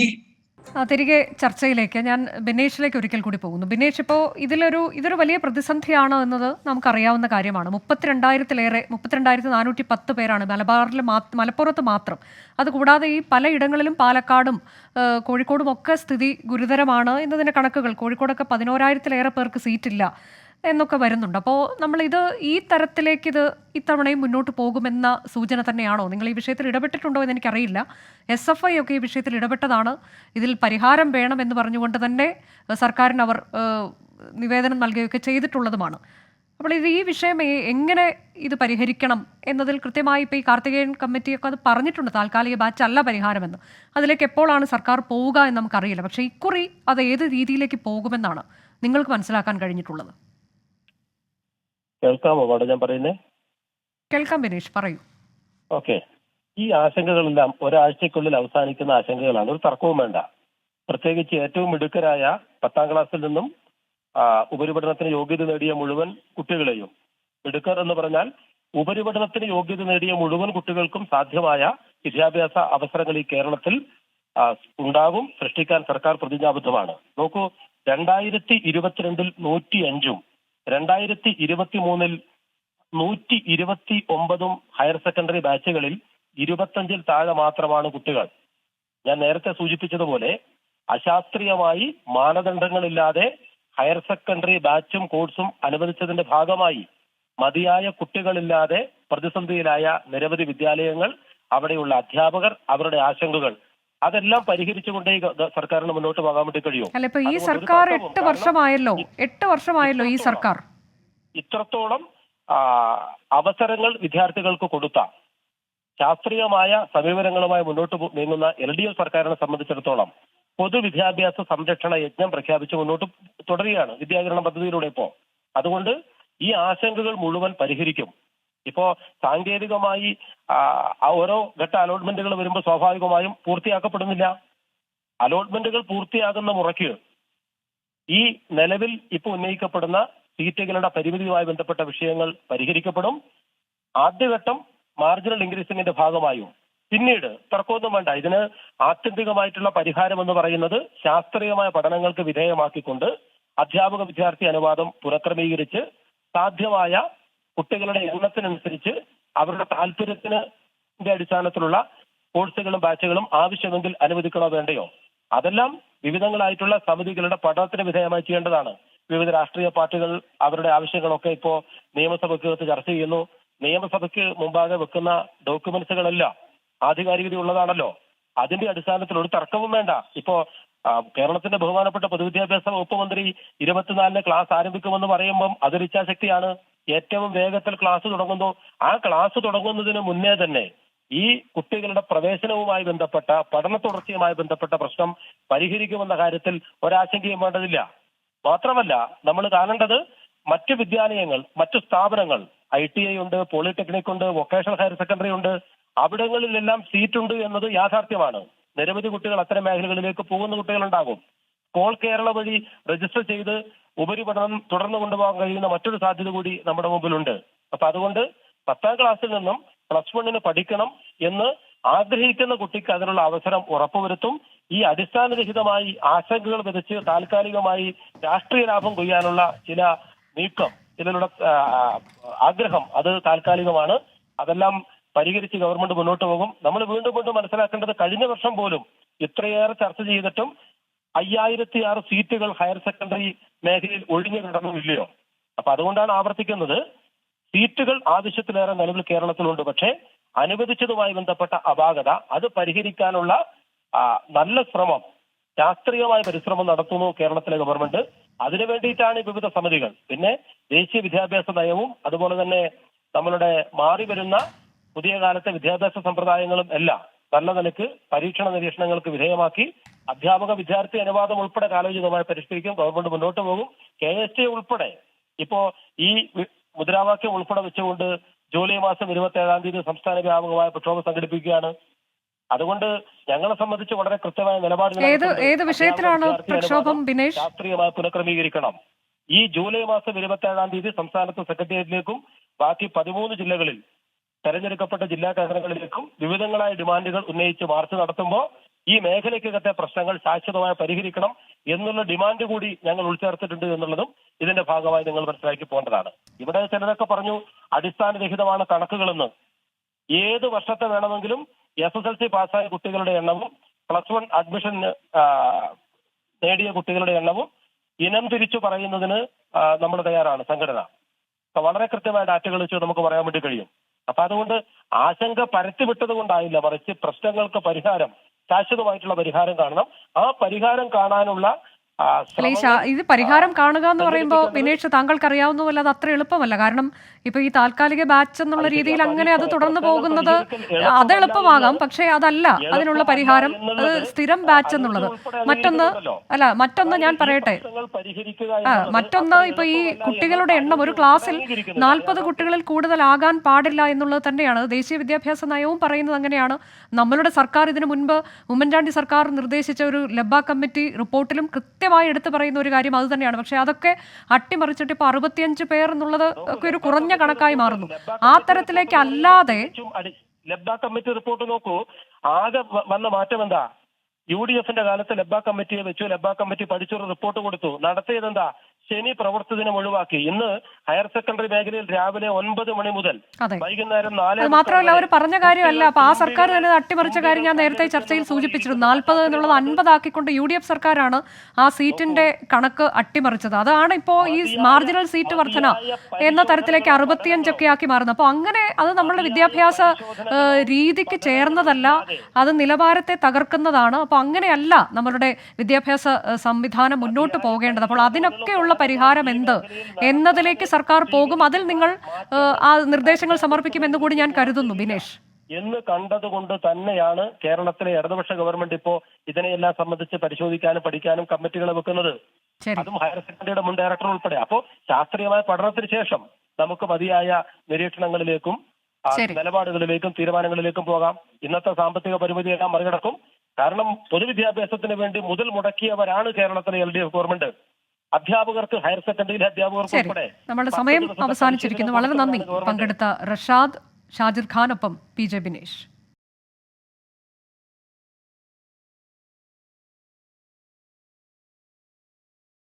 തിരികെ ചർച്ചയിലേക്ക് ഞാൻ ബിനേഷിലേക്ക് ഒരിക്കൽ കൂടി പോകുന്നു. ബിനേഷ്, ഇപ്പോൾ ഇതൊരു വലിയ പ്രതിസന്ധിയാണ് എന്നത് നമുക്കറിയാവുന്ന കാര്യമാണ്. 32,410 പേരാണ് മലപ്പുറത്ത് മാത്രം. അതുകൂടാതെ ഈ പലയിടങ്ങളിലും പാലക്കാടും കോഴിക്കോടും ഒക്കെ സ്ഥിതി ഗുരുതരമാണ് എന്നതിൻ്റെ കണക്കുകൾ. കോഴിക്കോടൊക്കെ 11,000-ലേറെ പേർക്ക് സീറ്റില്ല എന്നൊക്കെ വരുന്നുണ്ട്. അപ്പോൾ നമ്മളിത് ഈ തരത്തിലേക്ക് ഇത്തവണയും മുന്നോട്ട് പോകുമെന്ന സൂചന തന്നെയാണോ? നിങ്ങൾ ഈ വിഷയത്തിൽ ഇടപെട്ടിട്ടുണ്ടോ എന്ന് എനിക്കറിയില്ല. SFI ഒക്കെ ഈ വിഷയത്തിൽ ഇടപെട്ടതാണ്. ഇതിൽ പരിഹാരം വേണമെന്ന് പറഞ്ഞുകൊണ്ട് തന്നെ സർക്കാരിന് അവർ നിവേദനം നൽകുകയൊക്കെ ചെയ്തിട്ടുള്ളതുമാണ്. അപ്പോൾ ഈ വിഷയം എങ്ങനെ ഇത് പരിഹരിക്കണം എന്നതിൽ കൃത്യമായി ഇപ്പോൾ ഈ കാർത്തികേയൻ കമ്മിറ്റിയൊക്കെ അത് പറഞ്ഞിട്ടുണ്ട്. താൽക്കാലിക ബാച്ച് അല്ല പരിഹാരമെന്ന്. അതിലേക്ക് എപ്പോഴാണ് സർക്കാർ പോവുക എന്ന് നമുക്കറിയില്ല. പക്ഷേ ഇക്കുറി അത് ഏത് രീതിയിലേക്ക് പോകുമെന്നാണ് നിങ്ങൾക്ക് മനസ്സിലാക്കാൻ കഴിഞ്ഞിട്ടുള്ളത്? കേൾക്കാമോ മാഡം ഞാൻ പറയുന്നേ? കേൾക്കാം ബിനേഷ്, പറയൂ. ഓക്കെ. ഈ ആശങ്കകളെല്ലാം ഒരാഴ്ചക്കുള്ളിൽ അവസാനിക്കുന്ന ആശങ്കകളാണ്, ഒരു തർക്കവും വേണ്ട. പ്രത്യേകിച്ച് ഏറ്റവും മിടുക്കരായ 10ാം ക്ലാസ്സിൽ നിന്നും ഉപരിപഠനത്തിന് യോഗ്യത നേടിയ മുഴുവൻ കുട്ടികളെയും, മിടുക്കർ എന്ന് പറഞ്ഞാൽ ഉപരിപഠനത്തിന് യോഗ്യത നേടിയ മുഴുവൻ കുട്ടികൾക്കും സാധ്യമായ വിദ്യാഭ്യാസ അവസരങ്ങൾ ഈ കേരളത്തിൽ ഉണ്ടാകും, സൃഷ്ടിക്കാൻ സർക്കാർ പ്രതിജ്ഞാബദ്ധമാണ്. നോക്കൂ, 2022-ൽ 105-ഉം 2023-ൽ 129-ഉം ഹയർ സെക്കൻഡറി ബാച്ചുകളിൽ 25-ൽ താഴെ മാത്രമാണ് കുട്ടികൾ. ഞാൻ നേരത്തെ സൂചിപ്പിച്ചതുപോലെ അശാസ്ത്രീയമായി മാനദണ്ഡങ്ങളില്ലാതെ ഹയർ സെക്കൻഡറി ബാച്ചും കോഴ്സും അനുവദിച്ചതിന്റെ ഭാഗമായി മതിയായ കുട്ടികളില്ലാതെ പ്രതിസന്ധിയിലായ നിരവധി വിദ്യാലയങ്ങൾ, അവിടെയുള്ള അധ്യാപകർ, അവരുടെ ആശങ്കകൾ, അതെല്ലാം പരിഹരിച്ചുകൊണ്ടേ സർക്കാരിന് മുന്നോട്ട് പോകാൻ വേണ്ടി കഴിയും. അല്ല, ഇപ്പൊ ഈ സർക്കാർ 8 വർഷമായല്ലോ ഈ സർക്കാർ ഇത്രത്തോളം അവസരങ്ങൾ വിദ്യാർത്ഥികൾക്ക് കൊടുത്ത ശാസ്ത്രീയമായ സമീപനങ്ങളുമായി മുന്നോട്ട് നീങ്ങുന്ന LDF സർക്കാരിനെ സംബന്ധിച്ചിടത്തോളം പൊതുവിദ്യാഭ്യാസ സംരക്ഷണ യജ്ഞം പ്രഖ്യാപിച്ച് മുന്നോട്ട് തുടരുകയാണ് വിദ്യാകരണ പദ്ധതിയിലൂടെ. അതുകൊണ്ട് ഈ ആശങ്കകൾ മുഴുവൻ പരിഹരിക്കും. ഇപ്പോ സാങ്കേതികമായി ഓരോ ഘട്ട അലോട്ട്മെന്റുകൾ വരുമ്പോൾ സ്വാഭാവികമായും പൂർത്തിയാക്കപ്പെടുന്നില്ല. അലോട്ട്മെന്റുകൾ പൂർത്തിയാകുന്ന മുറയ്ക്ക് ഈ നിലവിൽ ഇപ്പോൾ ഉന്നയിക്കപ്പെടുന്ന സീറ്റുകളുടെ പരിമിതിയുമായി ബന്ധപ്പെട്ട വിഷയങ്ങൾ പരിഹരിക്കപ്പെടും. ആദ്യഘട്ടം മാർജിനൽ ഇൻക്രീസിംഗിന്റെ ഭാഗമായും പിന്നീട് തർക്കമൊന്നും വേണ്ട, ഇതിന് ആത്യന്തികമായിട്ടുള്ള പരിഹാരം എന്ന് പറയുന്നത് ശാസ്ത്രീയമായ പഠനങ്ങൾക്ക് വിധേയമാക്കിക്കൊണ്ട് അധ്യാപക വിദ്യാർത്ഥി അനുപാതം പുനഃക്രമീകരിച്ച് സാധ്യമായ കുട്ടികളുടെ എണ്ണത്തിനനുസരിച്ച് അവരുടെ താല്പര്യത്തിന്റെ അടിസ്ഥാനത്തിലുള്ള കോഴ്സുകളും ബാച്ചുകളും ആവശ്യമെങ്കിൽ അനുവദിക്കണോ വേണ്ടയോ, അതെല്ലാം വിവിധങ്ങളായിട്ടുള്ള സമിതികളുടെ പഠനത്തിന് വിധേയമായി ചെയ്യേണ്ടതാണ്. വിവിധ രാഷ്ട്രീയ പാർട്ടികൾ അവരുടെ ആവശ്യങ്ങളൊക്കെ ഇപ്പോ നിയമസഭയ്ക്കകത്ത് ചർച്ച ചെയ്യുന്നു. നിയമസഭയ്ക്ക് മുമ്പാകെ വെക്കുന്ന ഡോക്യുമെന്റ്സുകളെല്ലാം ആധികാരികതയുള്ളതാണല്ലോ. അതിന്റെ അടിസ്ഥാനത്തിൽ ഒരു തർക്കവും വേണ്ട. ഇപ്പോ കേരളത്തിന്റെ ബഹുമാനപ്പെട്ട പൊതുവിദ്യാഭ്യാസ വകുപ്പ് മന്ത്രി 24-ന് ക്ലാസ് ആരംഭിക്കുമെന്ന് പറയുമ്പം അതൊരു ഇച്ഛാശക്തിയാണ്. ഏറ്റവും വേഗത്തിൽ ക്ലാസ് തുടങ്ങുന്നു. ആ ക്ലാസ് തുടങ്ങുന്നതിന് മുന്നേ തന്നെ ഈ കുട്ടികളുടെ പ്രവേശനവുമായി ബന്ധപ്പെട്ട പഠന തുടർച്ചയുമായി ബന്ധപ്പെട്ട പ്രശ്നം പരിഹരിക്കുമെന്ന കാര്യത്തിൽ ഒരാശങ്കയും വേണ്ടതില്ല. മാത്രമല്ല, നമ്മൾ കാണേണ്ടത് മറ്റു വിദ്യാലയങ്ങൾ, മറ്റു സ്ഥാപനങ്ങൾ, ITI ഉണ്ട്, പോളിടെക്നിക് ഉണ്ട്, വൊക്കേഷണൽ ഹയർ സെക്കൻഡറി ഉണ്ട്, അവിടങ്ങളിലെല്ലാം സീറ്റുണ്ട് എന്നത് യാഥാർത്ഥ്യമാണ്. നിരവധി കുട്ടികൾ അത്തരം മേഖലകളിലേക്ക് പോകുന്ന കുട്ടികളുണ്ടാകും. കോൾ കേരള വഴി രജിസ്റ്റർ ചെയ്ത് ഉപരിപഠനം തുടർന്നു കൊണ്ടുപോകാൻ കഴിയുന്ന മറ്റൊരു സാധ്യത കൂടി നമ്മുടെ മുമ്പിലുണ്ട്. അപ്പൊ അതുകൊണ്ട് 10ാം ക്ലാസ്സിൽ നിന്നും +1 പഠിക്കണം എന്ന് ആഗ്രഹിക്കുന്ന കുട്ടിക്ക് അതിനുള്ള അവസരം ഉറപ്പുവരുത്തും. ഈ അടിസ്ഥാനരഹിതമായി ആശങ്കകൾ വിതച്ച് താൽക്കാലികമായി രാഷ്ട്രീയ ലാഭം കൊയ്യാനുള്ള ചില നീക്കം, ഇതിനുള്ള ആഗ്രഹം, അത് താൽക്കാലികമാണ്. അതെല്ലാം പരിഹരിച്ച് ഗവൺമെന്റ് മുന്നോട്ട് പോകും. നമ്മൾ വീണ്ടും മനസ്സിലാക്കേണ്ടത്, കഴിഞ്ഞ വർഷം പോലും ഇത്രയേറെ ചർച്ച ചെയ്തിട്ടും 5006 സീറ്റുകൾ ഹയർ സെക്കൻഡറി മേഖലയിൽ ഒഴിഞ്ഞു കിടന്നുമില്ലയോ. അപ്പൊ അതുകൊണ്ടാണ് ആവർത്തിക്കുന്നത്, സീറ്റുകൾ ആവശ്യത്തിലേറെ നിലവിൽ കേരളത്തിലുണ്ട്. പക്ഷേ അനുവദിച്ചതുമായി ബന്ധപ്പെട്ട അപാകത, അത് പരിഹരിക്കാനുള്ള നല്ല ശ്രമം, ശാസ്ത്രീയമായ പരിശ്രമം നടത്തുന്നു കേരളത്തിലെ ഗവൺമെന്റ്. അതിനു വേണ്ടിയിട്ടാണ് വിവിധ സമിതികൾ. പിന്നെ ദേശീയ വിദ്യാഭ്യാസ നയവും അതുപോലെ തന്നെ നമ്മളുടെ മാറി വരുന്ന പുതിയ കാലത്തെ വിദ്യാഭ്യാസ സമ്പ്രദായങ്ങളും എല്ലാം നല്ല നിലയ്ക്ക് പരീക്ഷണ നിരീക്ഷണങ്ങൾക്ക് വിധേയമാക്കി അധ്യാപക വിദ്യാർത്ഥി അനുപാതം ഉൾപ്പെടെ കാലോചിതമായി പരിഷ്കരിക്കും. ഗവൺമെന്റ് മുന്നോട്ട് പോകും. KST ഉൾപ്പെടെ ഇപ്പോ ഈ മുദ്രാവാക്യം ഉൾപ്പെടെ വെച്ചുകൊണ്ട് ജൂലൈ മാസം 27-ാം തീയതി സംസ്ഥാന വ്യാപകമായ പ്രക്ഷോഭം സംഘടിപ്പിക്കുകയാണ്. അതുകൊണ്ട് ഞങ്ങളെ സംബന്ധിച്ച് വളരെ കൃത്യമായ നിലപാട്, ഏത് വിഷയത്തിലാണ് പ്രക്ഷോഭം ബിനേഷ്? ശാസ്ത്രീയമായി പുനഃക്രമീകരിക്കണം. ഈ ജൂലൈ മാസം 27-ാം തീയതി സംസ്ഥാനത്ത് സെക്രട്ടേറിയറ്റിലേക്കും ബാക്കി 13 ജില്ലകളിൽ തെരഞ്ഞെടുക്കപ്പെട്ട ജില്ലാ കേന്ദ്രങ്ങളിലേക്കും വിവിധങ്ങളായ ഡിമാൻഡുകൾ ഉന്നയിച്ച് മാർച്ച് നടത്തുമ്പോൾ ഈ മേഖലയ്ക്കകത്തെ പ്രശ്നങ്ങൾ ശാശ്വതമായി പരിഹരിക്കണം എന്നുള്ള ഡിമാൻഡ് കൂടി ഞങ്ങൾ ഉൾച്ചേർത്തിട്ടുണ്ട് എന്നുള്ളതും ഇതിന്റെ ഭാഗമായി നിങ്ങൾ മനസ്സിലാക്കി പോകേണ്ടതാണ്. ഇവിടെ ചിലരൊക്കെ പറഞ്ഞു അടിസ്ഥാനരഹിതമാണ് കണക്കുകളെന്ന്. ഏത് വർഷത്തെ വേണമെങ്കിലും SSLC പാസ്സായ കുട്ടികളുടെ എണ്ണവും +1 അഡ്മിഷൻ നേടിയ കുട്ടികളുടെ എണ്ണവും ഇനം തിരിച്ചു പറയുന്നതിന് നമ്മൾ തയ്യാറാണ്, സംഘടന. വളരെ കൃത്യമായ ഡാറ്റകൾ വെച്ച് നമുക്ക് പറയാൻ വേണ്ടി കഴിയും. അപ്പൊ അതുകൊണ്ട് ആശങ്ക പരത്തിവിട്ടത് കൊണ്ടായില്ല, മറിച്ച് പ്രശ്നങ്ങൾക്ക് പരിഹാരം, ശാശ്വതമായിട്ടുള്ള പരിഹാരം കാണണം. ആ പരിഹാരം കാണാനുള്ള ഇത് പരിഹാരം കാണുക എന്ന് പറയുമ്പോൾ ബിനേഷ്, താങ്കൾക്ക് അറിയാവുന്നതല്ല, അത് അത്ര എളുപ്പമല്ല. കാരണം ഇപ്പൊ ഈ താൽക്കാലിക ബാച്ച് എന്നുള്ള രീതിയിൽ അങ്ങനെ അത് തുടർന്നു പോകുന്നത് അത് എളുപ്പമാകാം, പക്ഷേ അതല്ല അതിനുള്ള പരിഹാരം. അത് സ്ഥിരം ബാച്ച് എന്നുള്ളത്. മറ്റൊന്ന് ഞാൻ പറയട്ടെ, മറ്റൊന്ന് ഇപ്പൊ ഈ കുട്ടികളുടെ എണ്ണം ഒരു ക്ലാസ്സിൽ 40 കുട്ടികളിൽ കൂടുതലാകാൻ പാടില്ല എന്നുള്ളത് തന്നെയാണ് ദേശീയ വിദ്യാഭ്യാസ നയവും പറയുന്നത്. അങ്ങനെയാണ് നമ്മളുടെ സർക്കാർ ഇതിനു മുൻപ് ഉമ്മൻചാണ്ടി സർക്കാർ നിർദ്ദേശിച്ച ഒരു ലബ്ബ കമ്മിറ്റി റിപ്പോർട്ടിലും കൃത്യമായി എടുത്തു പറയുന്ന ഒരു കാര്യം അത് തന്നെയാണ്. പക്ഷെ അതൊക്കെ അട്ടിമറിച്ചിട്ട് ഇപ്പൊ 65 പേർ എന്നുള്ളത് ഒക്കെ ഒരു കുറഞ്ഞ കണക്കായി മാറുന്നു. ആ തരത്തിലേക്ക് അല്ലാതെ ലബ്ബ കമ്മിറ്റി റിപ്പോർട്ട് നോക്കൂ, ആകെ വന്ന മാറ്റം എന്താ? UDFന്റെ കാലത്ത് ലബ്ബ കമ്മിറ്റിയെ വെച്ചു, ലബ്ബ കമ്മിറ്റി പഠിച്ചൊരു റിപ്പോർട്ട് കൊടുത്തു. നടത്തിയതെന്താ? ശനി പ്രവൃത്തി ദിനം ഒഴിവാക്കി. ഇന്ന് ഹയർ സെക്കൻഡറി മേഖലയിൽ രാവിലെ 9 മണി മുതൽ വൈകുന്നേരം 4. മാത്രമല്ല അവർ പറഞ്ഞ കാര്യമല്ല, അപ്പൊ ആ സർക്കാർ തന്നെ അട്ടിമറിച്ച കാര്യം ഞാൻ നേരത്തെ ചർച്ചയിൽ സൂചിപ്പിച്ചിരുന്നു. 40 എന്നുള്ളത് 50 ആക്കിക്കൊണ്ട് UDF സർക്കാരാണ് ആ സീറ്റിന്റെ കണക്ക് അട്ടിമറിച്ചത്. അതാണ് ഇപ്പോ ഈ മാർജിനൽ സീറ്റ് വർധന എന്ന തരത്തിലേക്ക് 65 ഒക്കെ ആക്കി മാറുന്നത്. അപ്പൊ അങ്ങനെ അത് നമ്മളുടെ വിദ്യാഭ്യാസ രീതിക്ക് ചേർന്നതല്ല, അത് നിലവാരത്തെ തകർക്കുന്നതാണ്. അപ്പൊ അങ്ങനെയല്ല നമ്മളുടെ വിദ്യാഭ്യാസ സംവിധാനം മുന്നോട്ട് പോകേണ്ടത്. അപ്പോൾ അതിനൊക്കെയുള്ള പരിഹാരം എന്ത് എന്നതിലേക്ക് സർക്കാർ പോകും. അതിൽ നിങ്ങൾ ആ നിർദ്ദേശങ്ങൾ സമർപ്പിക്കുമെന്ന് കൂടി ഞാൻ കരുതുന്നു ബിനേഷ്. എന്ന് കണ്ടതുകൊണ്ട് തന്നെയാണ് കേരളത്തിലെ ഇടതുപക്ഷ ഗവൺമെന്റ് ഇപ്പോ ഇതിനെയെല്ലാം സംബന്ധിച്ച് പരിശോധിക്കാനും പഠിക്കാനും കമ്മിറ്റികളെ വെക്കുന്നത്. അതും ഹയർ സെക്കൻഡറിയുടെ മുൻ ഡയറക്ടർ ഉൾപ്പെടെ. അപ്പോൾ ശാസ്ത്രീയമായ പഠനത്തിന് ശേഷം നമുക്ക് മതിയായ നിരീക്ഷണങ്ങളിലേക്കും നിലപാടുകളിലേക്കും തീരുമാനങ്ങളിലേക്കും പോകാം. ഇന്നത്തെ സാമ്പത്തിക പരിമിതിയെല്ലാം മറികടക്കും. കാരണം പൊതുവിദ്യാഭ്യാസത്തിന് വേണ്ടി മുതൽ മുടക്കിയവരാണ് കേരളത്തിലെ LDF ഗവൺമെന്റ്. അധ്യാപകർക്ക്, ഹയർ സെക്കൻഡറിയിലെ അധ്യാപകർക്ക് ഉൾപ്പെടെ. നമ്മുടെ സമയം അവസാനിച്ചിരിക്കുന്നു. വളരെ നന്ദി പങ്കെടുത്ത റഷാദ്. ഷാജിർ ഖാൻ, ഒപ്പം PJ ബിനേഷ്.